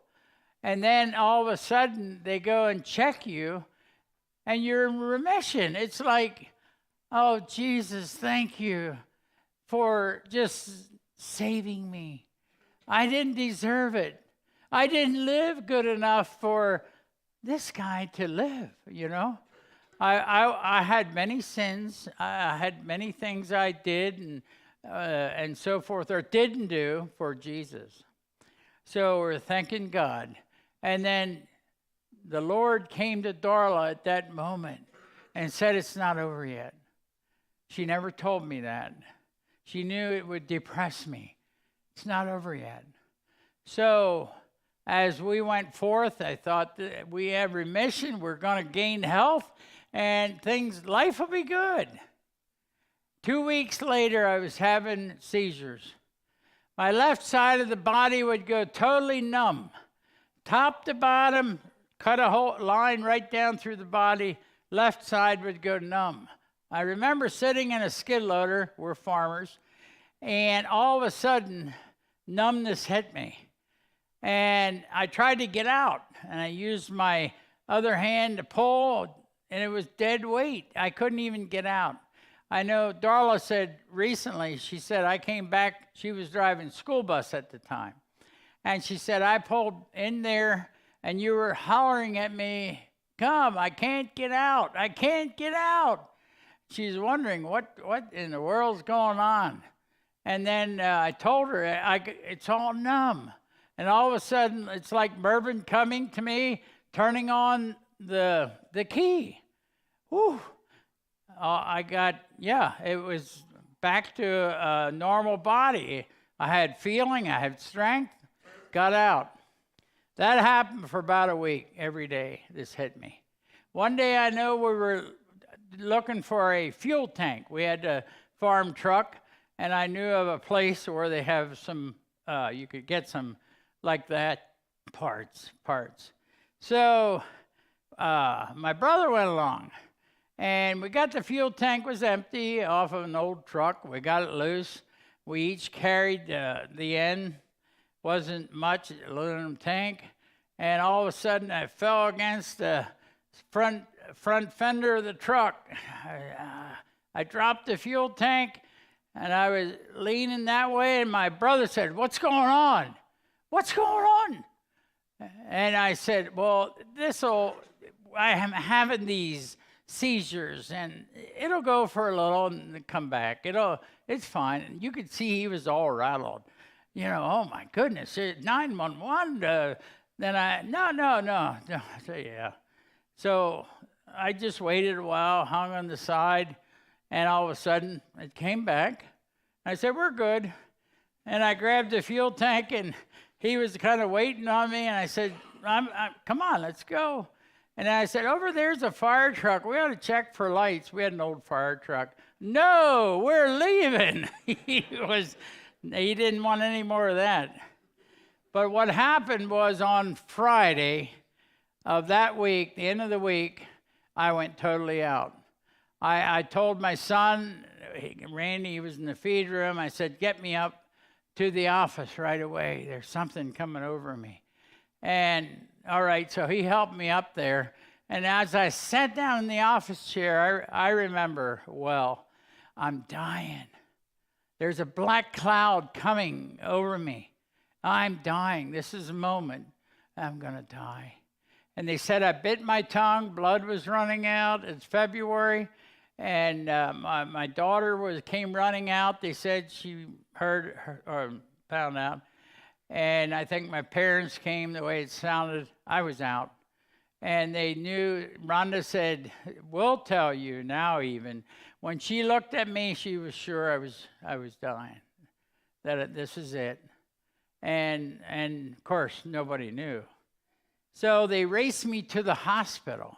And then all of a sudden, they go and check you, and you're in remission. It's like, oh, Jesus, thank you for just saving me. I didn't deserve it. I didn't live good enough for this guy to live, you know. I had many sins. I had many things I did and so forth, or didn't do for Jesus. So we're thanking God. And then the Lord came to Darla at that moment and said, it's not over yet. She never told me that. She knew it would depress me. It's not over yet. So as we went forth, I thought that we have remission, we're going to gain health, and life will be good. 2 weeks later, I was having seizures. My left side of the body would go totally numb. Top to bottom, cut a whole line right down through the body. Left side would go numb. I remember sitting in a skid loader, we're farmers, and all of a sudden, numbness hit me. And I tried to get out, and I used my other hand to pull, and it was dead weight. I couldn't even get out. I know Darla said recently, she said, I came back, she was driving school bus at the time. And she said, I pulled in there, and you were hollering at me, come, I can't get out, I can't get out. She's wondering, what in the world's going on? And then I told her, it's all numb. And all of a sudden, it's like Mervyn coming to me, turning on the key. Whew. It was back to a normal body. I had feeling, I had strength, got out. That happened for about a week. Every day this hit me. One day I know we were looking for a fuel tank. We had a farm truck, and I knew of a place where they have some, you could get some like that, parts. So my brother went along, and we got the fuel tank was empty off of an old truck. We got it loose. We each carried the end. Wasn't much, aluminum tank. And all of a sudden, I fell against the front fender of the truck. I dropped the fuel tank, and I was leaning that way, and my brother said, what's going on? What's going on? And I said, well, I am having these seizures, and it'll go for a little and come back. It's fine. And you could see he was all rattled. You know, oh my goodness, 911. Then no. I said, yeah. So I just waited a while, hung on the side, and all of a sudden it came back. I said, we're good. And I grabbed the fuel tank, and he was kind of waiting on me, and I said, come on, let's go. And I said, over there's a fire truck. We ought to check for lights. We had an old fire truck. No, we're leaving. He didn't want any more of that. But what happened was on Friday of that week, the end of the week, I went totally out. I told my son, Randy, he was in the feed room, I said, get me up to the office right away. There's something coming over me. And all right, so he helped me up there. And as I sat down in the office chair, I remember, well, I'm dying. There's a black cloud coming over me. I'm dying. This is a moment. I'm going to die. And they said I bit my tongue. Blood was running out. It's February. And my daughter came running out. They said she heard or found out. And I think my parents came the way it sounded. I was out. And they knew, Rhonda said, we'll tell you now even. When she looked at me, she was sure I was dying, that this is it. And of course, nobody knew. So they raced me to the hospital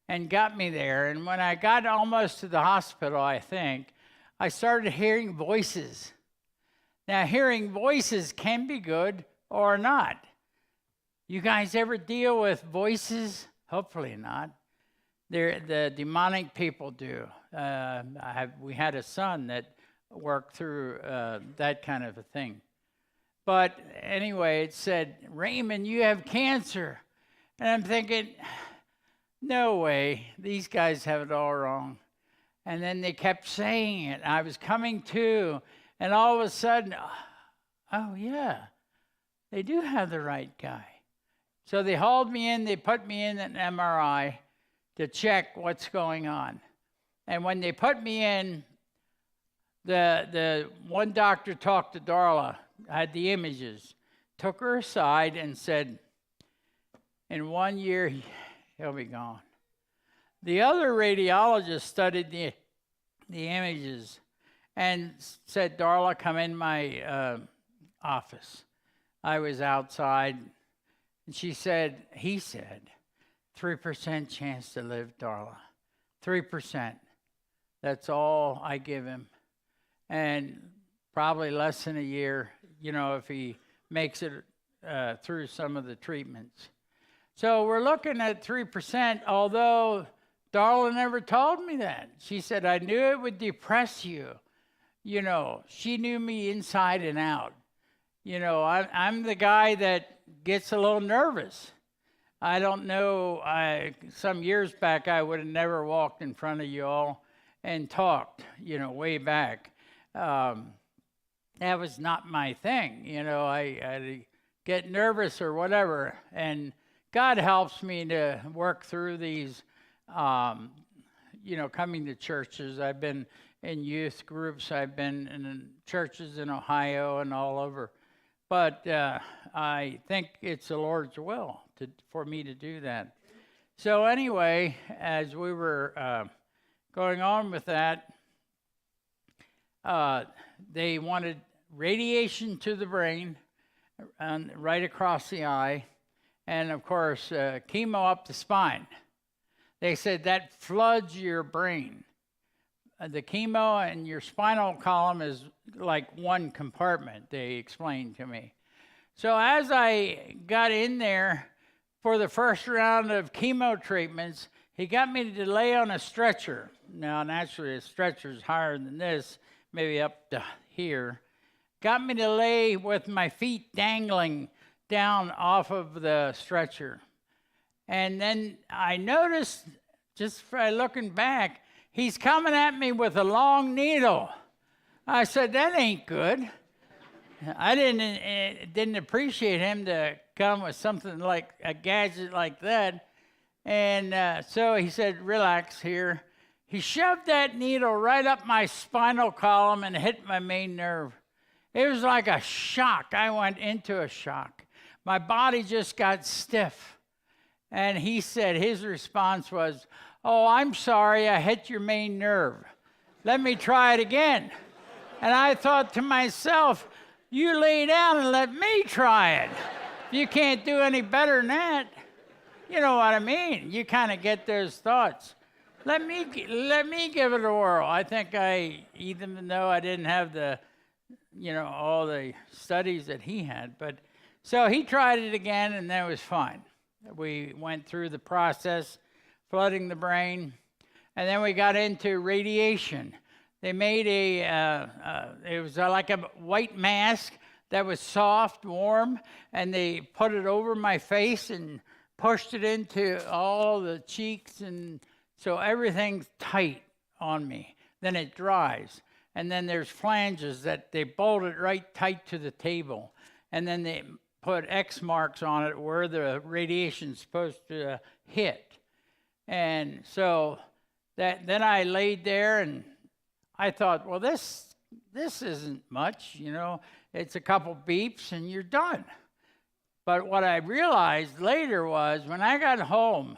and got me there. And when I got almost to the hospital, I think, I started hearing voices. Now, hearing voices can be good or not. You guys ever deal with voices? Hopefully not. The demonic people do. We had a son that worked through that kind of a thing. But anyway, it said, Raymond, you have cancer. And I'm thinking, no way, these guys have it all wrong. And then they kept saying it. I was coming to, and all of a sudden, oh yeah, they do have the right guy. So they hauled me in, they put me in an MRI to check what's going on. And when they put me in, the one doctor talked to Darla, had the images, took her aside and said, in 1 year, he'll be gone. The other radiologist studied the images and said, Darla, come in my office. I was outside, and he said, 3% chance to live, Darla. 3%. That's all I give him. And probably less than a year, if he makes it through some of the treatments. So we're looking at 3%, although Darla never told me that. She said, I knew it would depress you. She knew me inside and out. I'm the guy that gets a little nervous. I don't know, some years back, I would have never walked in front of you all and talked, way back. That was not my thing. I get nervous or whatever. And God helps me to work through these, coming to churches. I've been in youth groups. I've been in churches in Ohio and all over. But I think it's the Lord's will for me to do that. So anyway, as we were going on with that, they wanted radiation to the brain and right across the eye, and of course, chemo up the spine. They said that floods your brain. The chemo and your spinal column is like one compartment, they explained to me. So as I got in there for the first round of chemo treatments, he got me to lay on a stretcher. Now, naturally, a stretcher is higher than this, maybe up to here. Got me to lay with my feet dangling down off of the stretcher. And then I noticed, just by looking back, he's coming at me with a long needle. I said, that ain't good. I didn't appreciate him to come with something like a gadget like that. And so he said, relax here. He shoved that needle right up my spinal column and hit my main nerve. It was like a shock. I went into a shock. My body just got stiff. And he said, his response was, oh, I'm sorry, I hit your main nerve. Let me try it again. And I thought to myself, you lay down and let me try it. You can't do any better than that. You know what I mean? You kind of get those thoughts. Let me give it a whirl. I think even though I didn't have the, all the studies that he had, but so he tried it again and that was fine. We went through the process, flooding the brain, and then we got into radiation. They made it was like a white mask that was soft, warm, and they put it over my face and pushed it into all the cheeks, and so everything's tight on me. Then it dries, and then there's flanges that they bolted right tight to the table, and then they put X marks on it where the radiation's supposed to hit. And so then I laid there and I thought, well, this isn't much, it's a couple beeps and you're done. But what I realized later was when I got home,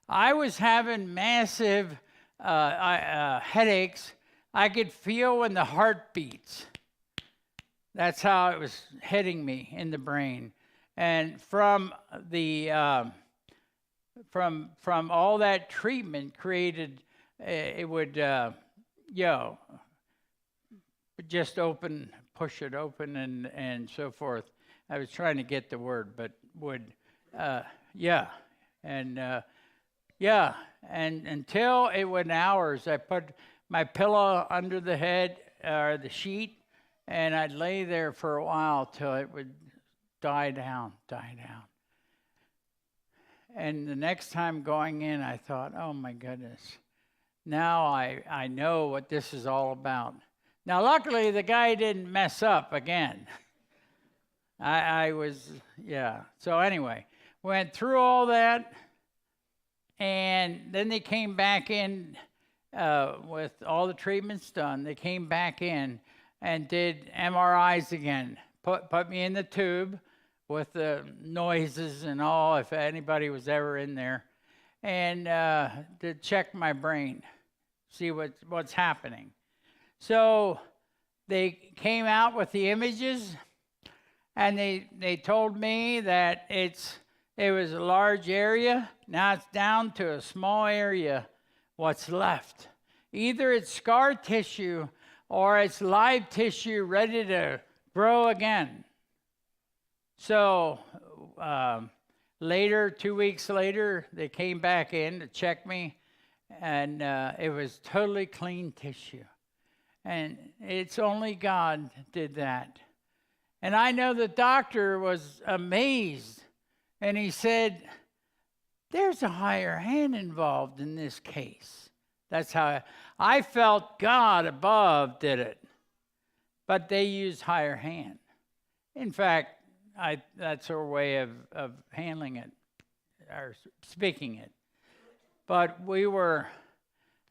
I was having massive headaches. I could feel when the heart beats. That's how it was hitting me in the brain. And from the from all that treatment created, it would just push it open and so forth. I was trying to get the word, but and until it went hours, I put my pillow under the head or the sheet, and I'd lay there for a while till it would die down. And the next time going in, I thought, oh my goodness, now I know what this is all about. Now, luckily, the guy didn't mess up again. I was, yeah. So anyway, went through all that, and then they came back in with all the treatments done. They came back in and did MRIs again. Put me in the tube with the noises and all, if anybody was ever in there, and to check my brain, see what's happening. So they came out with the images, and they told me that it was a large area. Now it's down to a small area, what's left. Either it's scar tissue or it's live tissue ready to grow again. So later, 2 weeks later, they came back in to check me, and it was totally clean tissue. And it's only God did that. And I know the doctor was amazed, and he said, there's a higher hand involved in this case. That's how I felt. God above did it, but they used higher hand. In fact, that's our way of handling it, or speaking it. But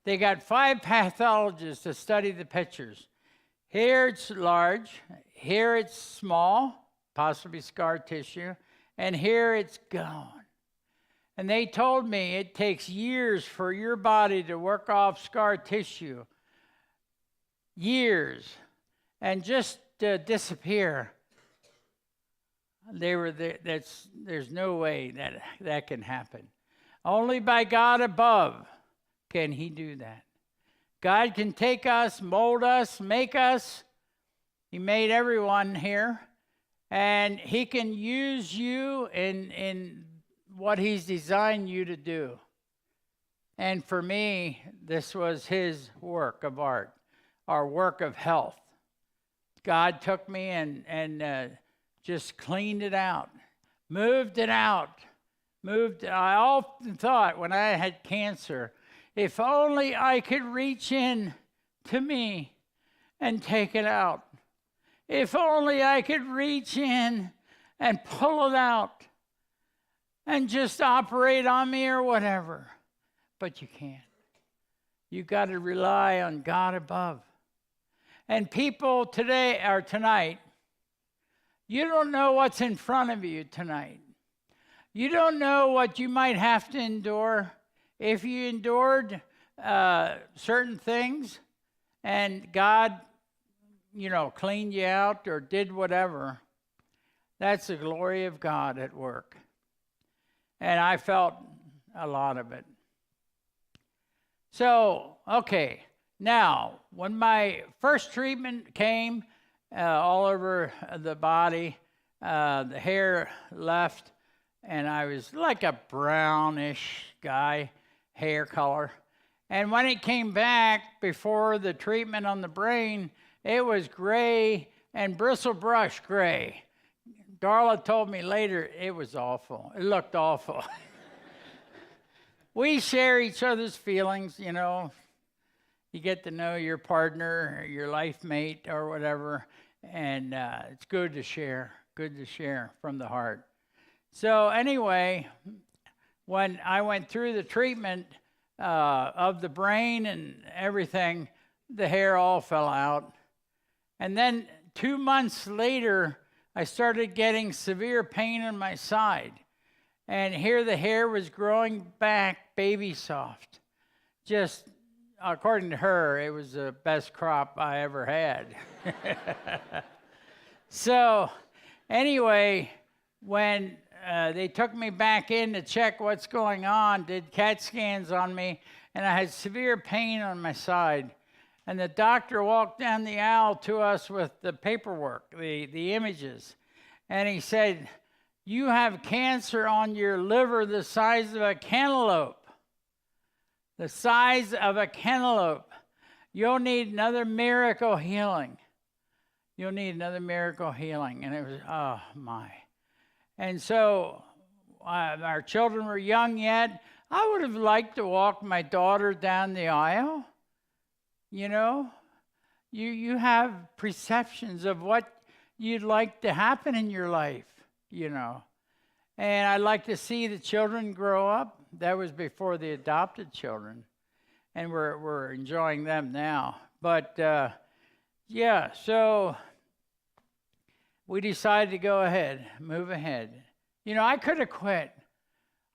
they got 5 pathologists to study the pictures. Here it's large, here it's small, possibly scar tissue, and here it's gone. And they told me it takes years for your body to work off scar tissue. Years. And just to disappear. There's no way that can happen. Only by God above can he do that. God can take us, mold us, make us. He made everyone here. And he can use you in what he's designed you to do. And for me, this was his work of art, our work of health. God took me and just cleaned it out, moved it out. I often thought when I had cancer, if only I could reach in to me and take it out. If only I could reach in and pull it out and just operate on me or whatever. But you can't. You got to rely on God above. And people today or tonight, you don't know what's in front of you tonight. You don't know what you might have to endure. If you endured certain things and God, cleaned you out or did whatever, that's the glory of God at work. And I felt a lot of it. So, okay, now, when my first treatment came all over the body, the hair left, and I was like a brownish guy, hair color. And when it came back before the treatment on the brain, it was gray and bristle brush gray. Darla told me later it was awful. It looked awful. We share each other's feelings, You get to know your partner, or your life mate, or whatever, and it's good to share from the heart. So anyway, when I went through the treatment of the brain and everything, the hair all fell out. And then 2 months later, I started getting severe pain in my side. And here the hair was growing back baby soft. Just, according to her, it was the best crop I ever had. So, anyway, when they took me back in to check what's going on, did CAT scans on me, and I had severe pain on my side. And the doctor walked down the aisle to us with the paperwork, the images. And he said, you have cancer on your liver the size of a cantaloupe. The size of a cantaloupe. You'll need another miracle healing. You'll need another miracle healing. And it was, oh, my. And so our children were young yet. I would have liked to walk my daughter down the aisle. You know, you have perceptions of what you'd like to happen in your life, you know. And I'd like to see the children grow up. That was before the adopted children. And we're enjoying them now. But, yeah, so we decided to go ahead, move ahead. You know, I could have quit.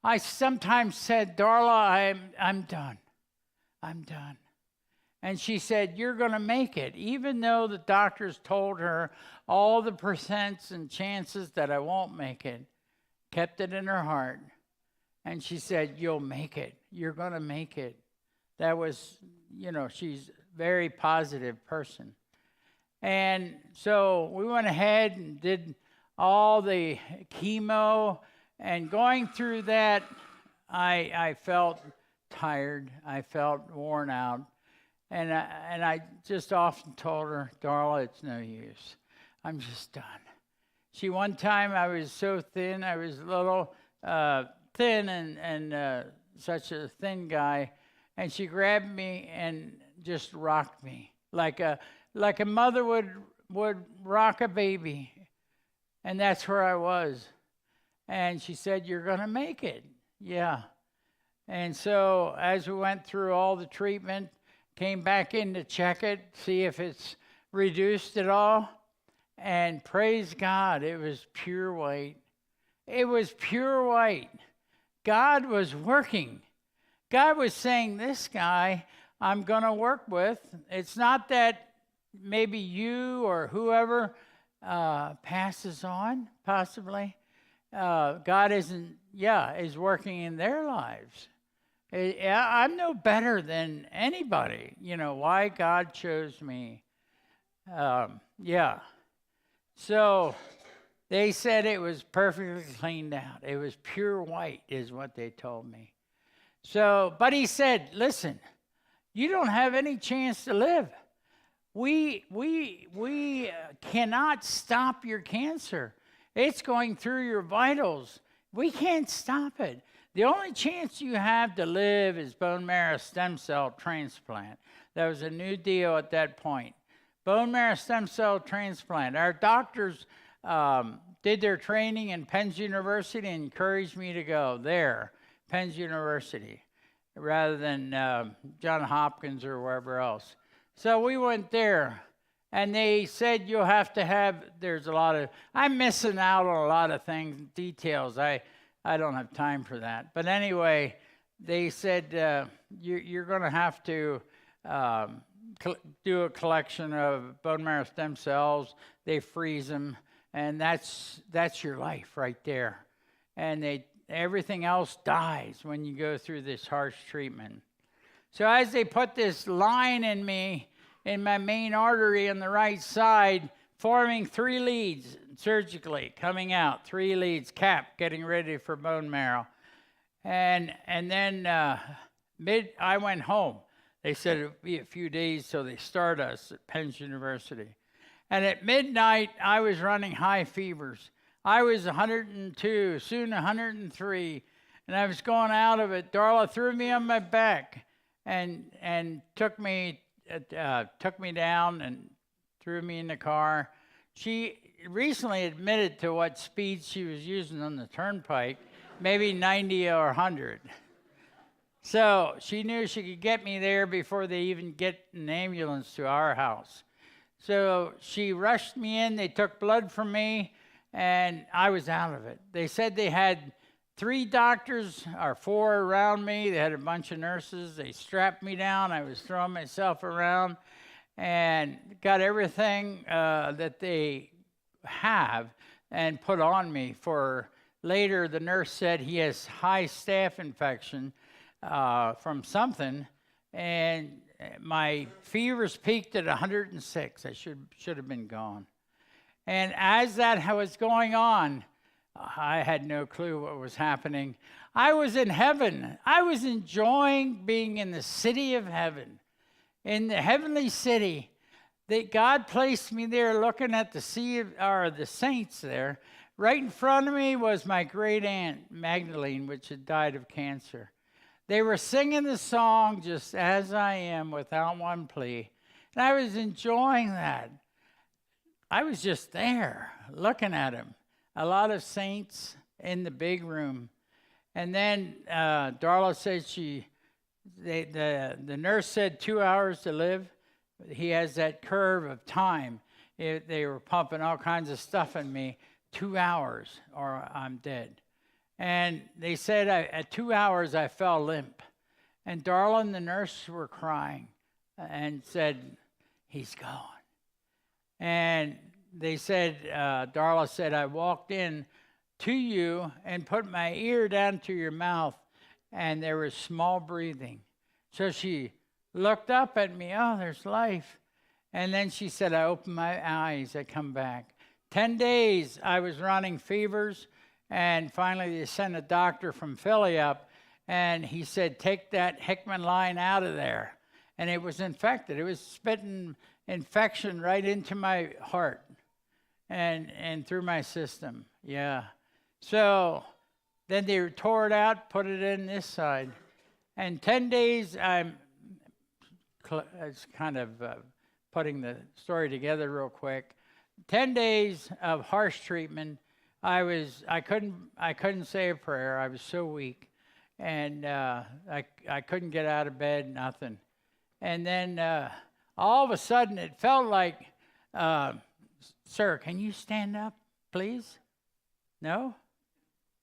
I sometimes said, Darla, I'm done. I'm done. And she said, you're going to make it. Even though the doctors told her all the percents and chances that I won't make it, kept it in her heart. And she said, you'll make it. You're going to make it. That was, you know, she's a very positive person. And so we went ahead and did all the chemo. And going through that, I felt tired. I felt worn out. And I just often told her, Darla, it's no use. I'm just done. One time I was so thin, I was a little thin and such a thin guy, and she grabbed me and just rocked me like a mother would rock a baby. And that's where I was. And she said, you're going to make it. Yeah. And so as we went through all the treatment, came back in to check it, see if it's reduced at all. And praise God, it was pure white. It was pure white. God was working. God was saying, this guy I'm going to work with. It's not that maybe you or whoever passes on, possibly. God is working in their lives. I'm no better than anybody. You know, why God chose me. So they said it was perfectly cleaned out. It was pure white is what they told me. So, but he said, listen, you don't have any chance to live. We cannot stop your cancer. It's going through your vitals. We can't stop it. The only chance you have to live is bone marrow stem cell transplant. That was a new deal at that point. Bone marrow stem cell transplant. Our doctors did their training in Penn's University and encouraged me to go there, Penn's University, rather than Johns Hopkins or wherever else. So we went there, and they said you'll have to have, I'm missing out on a lot of things, details. I don't have time for that. But anyway, they said you're going to have to do a collection of bone marrow stem cells. They freeze them, and that's your life right there. And everything else dies when you go through this harsh treatment. So as they put this line in me, in my main artery on the right side, forming 3 leads surgically, coming out, 3 leads, cap, getting ready for bone marrow. And then I went home. They said it would be a few days till they start us at Penn's University. And at midnight, I was running high fevers. I was 102, soon 103, and I was going out of it. Darla threw me on my back and took me down and threw me in the car. She recently admitted to what speed she was using on the turnpike, maybe 90 or 100. So she knew she could get me there before they even get an ambulance to our house. So she rushed me in. They took blood from me, and I was out of it. They said they had 3 doctors or 4 around me. They had a bunch of nurses. They strapped me down. I was throwing myself around and got everything that they have and put on me for later. The nurse said he has high staph infection from something, and my fevers peaked at 106. I should have been gone. And as that was going on, I had no clue what was happening. I was in heaven. I was enjoying being in the city of heaven, in the heavenly city. God placed me there looking at the the saints there. Right in front of me was my great aunt, Magdalene, which had died of cancer. They were singing the song, Just As I Am, without one plea. And I was enjoying that. I was just there, looking at them. A lot of saints in the big room. And then Darla said the nurse said 2 hours to live. He has that curve of time. They were pumping all kinds of stuff in me. 2 hours or I'm dead. And they said at 2 hours I fell limp. And Darla and the nurse were crying and said, he's gone. And they said, Darla said, I walked in to you and put my ear down to your mouth, and there was small breathing. So she looked up at me, oh, there's life. And then she said, I opened my eyes, I come back. 10 days I was running fevers, and finally they sent a doctor from Philly up, and he said, take that Hickman line out of there. And it was infected. It was spitting infection right into my heart and through my system. Yeah. So then they tore it out, put it in this side. And 10 days, it's kind of putting the story together real quick. 10 days of harsh treatment. I couldn't say a prayer. I was so weak. And I couldn't get out of bed, nothing. And then all of a sudden it felt like, sir, can you stand up, please? No?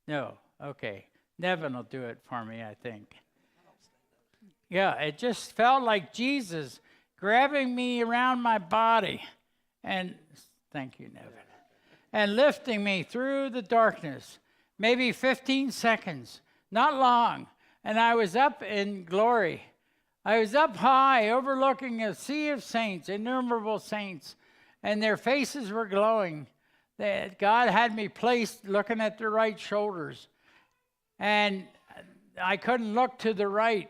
No, okay. Nevin will do it for me, I think. Yeah, it just felt like Jesus grabbing me around my body and, thank you, Nevin, and lifting me through the darkness, maybe 15 seconds, not long, and I was up in glory. I was up high, overlooking a sea of saints, innumerable saints, and their faces were glowing. God had me placed looking at their right shoulders, and I couldn't look to the right.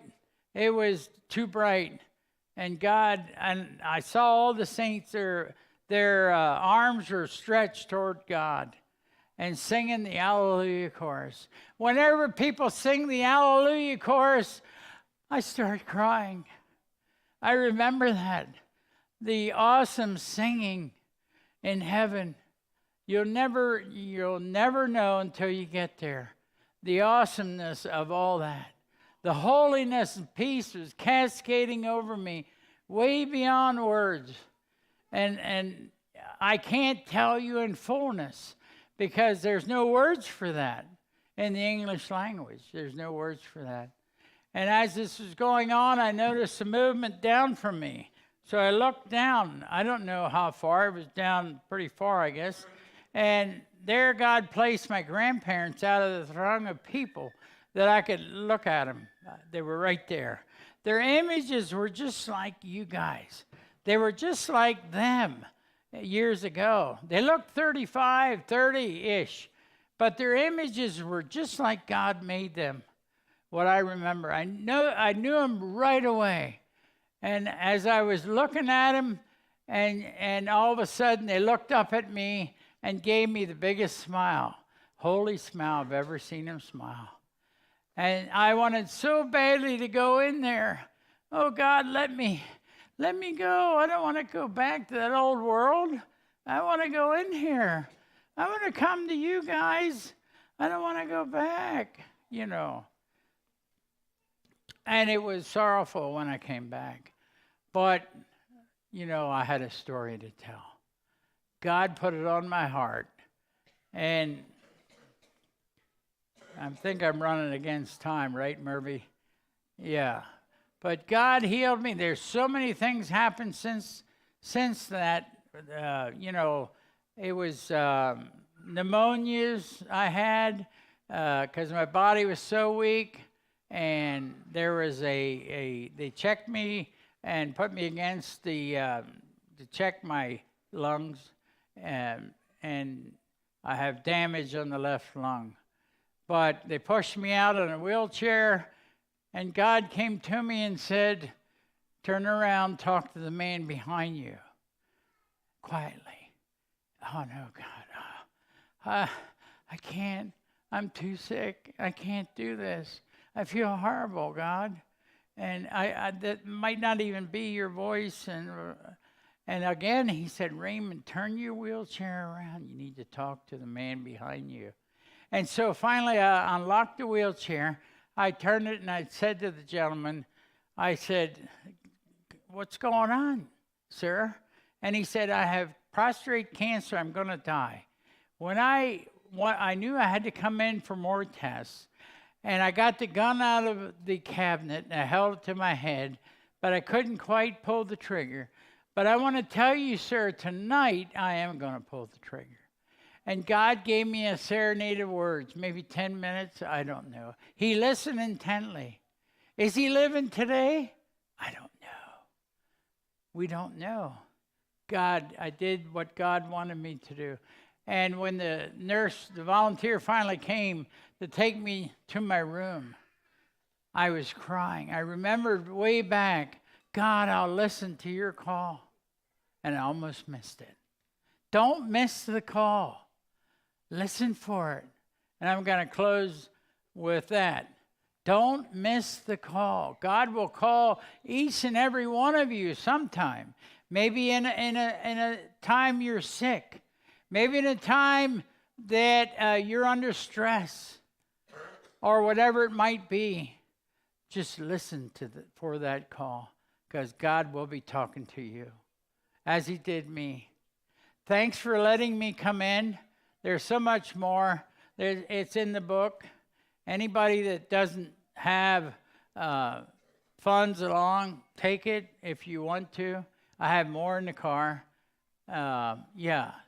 It was too bright. And I saw all the saints, their arms were stretched toward God and singing the Alleluia chorus. Whenever people sing the Alleluia chorus, I start crying. I remember that. The awesome singing in heaven. You'll never know until you get there. The awesomeness of all that. The holiness and peace was cascading over me way beyond words. And I can't tell you in fullness because there's no words for that in the English language. There's no words for that. And as this was going on, I noticed a movement down from me. So I looked down. I don't know how far. It was down pretty far, I guess. And there God placed my grandparents out of the throng of people that I could look at them. They were right there. Their images were just like you guys. They were just like them years ago. They looked 35, 30-ish, but their images were just like God made them. What I remember, I knew them right away. And as I was looking at them, and all of a sudden they looked up at me and gave me the biggest smile, holy smile I've ever seen them smile. And I wanted so badly to go in there. Oh, God, let me go. I don't want to go back to that old world. I want to go in here. I want to come to you guys. I don't want to go back, you know. And it was sorrowful when I came back. But, you know, I had a story to tell. God put it on my heart. And I think I'm running against time, right, Murphy? Yeah. But God healed me. There's so many things happened since that. You know, it was pneumonias I had because my body was so weak. And there was they checked me and put me against to check my lungs. And I have damage on the left lung. But they pushed me out in a wheelchair, and God came to me and said, turn around, talk to the man behind you. quietly. Oh, no, God. I can't. I'm too sick. I can't do this. I feel horrible, God. And that might not even be your voice. And again, he said, Raymond, turn your wheelchair around. You need to talk to the man behind you. And so finally, I unlocked the wheelchair. I turned it and I said to the gentleman, I said, what's going on, sir? And he said, I have prostate cancer. I'm going to die. When I knew I had to come in for more tests, and I got the gun out of the cabinet and I held it to my head, but I couldn't quite pull the trigger. But I want to tell you, sir, tonight I am going to pull the trigger. And God gave me a serenade of words, maybe 10 minutes, I don't know. He listened intently. Is he living today? I don't know. We don't know. I did what God wanted me to do. And when the volunteer finally came to take me to my room, I was crying. I remembered way back, God, I'll listen to your call. And I almost missed it. Don't miss the call. Listen for it. And I'm going to close with that. Don't miss the call. God will call each and every one of you sometime. Maybe in a time you're sick. Maybe in a time that you're under stress or whatever it might be. Just listen for that call, because God will be talking to you as he did me. Thanks for letting me come in. There's so much more. It's in the book. Anybody that doesn't have funds along, take it if you want to. I have more in the car.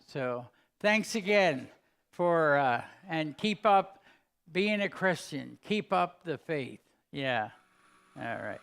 So thanks again for, and keep up being a Christian. Keep up the faith. Yeah. All right.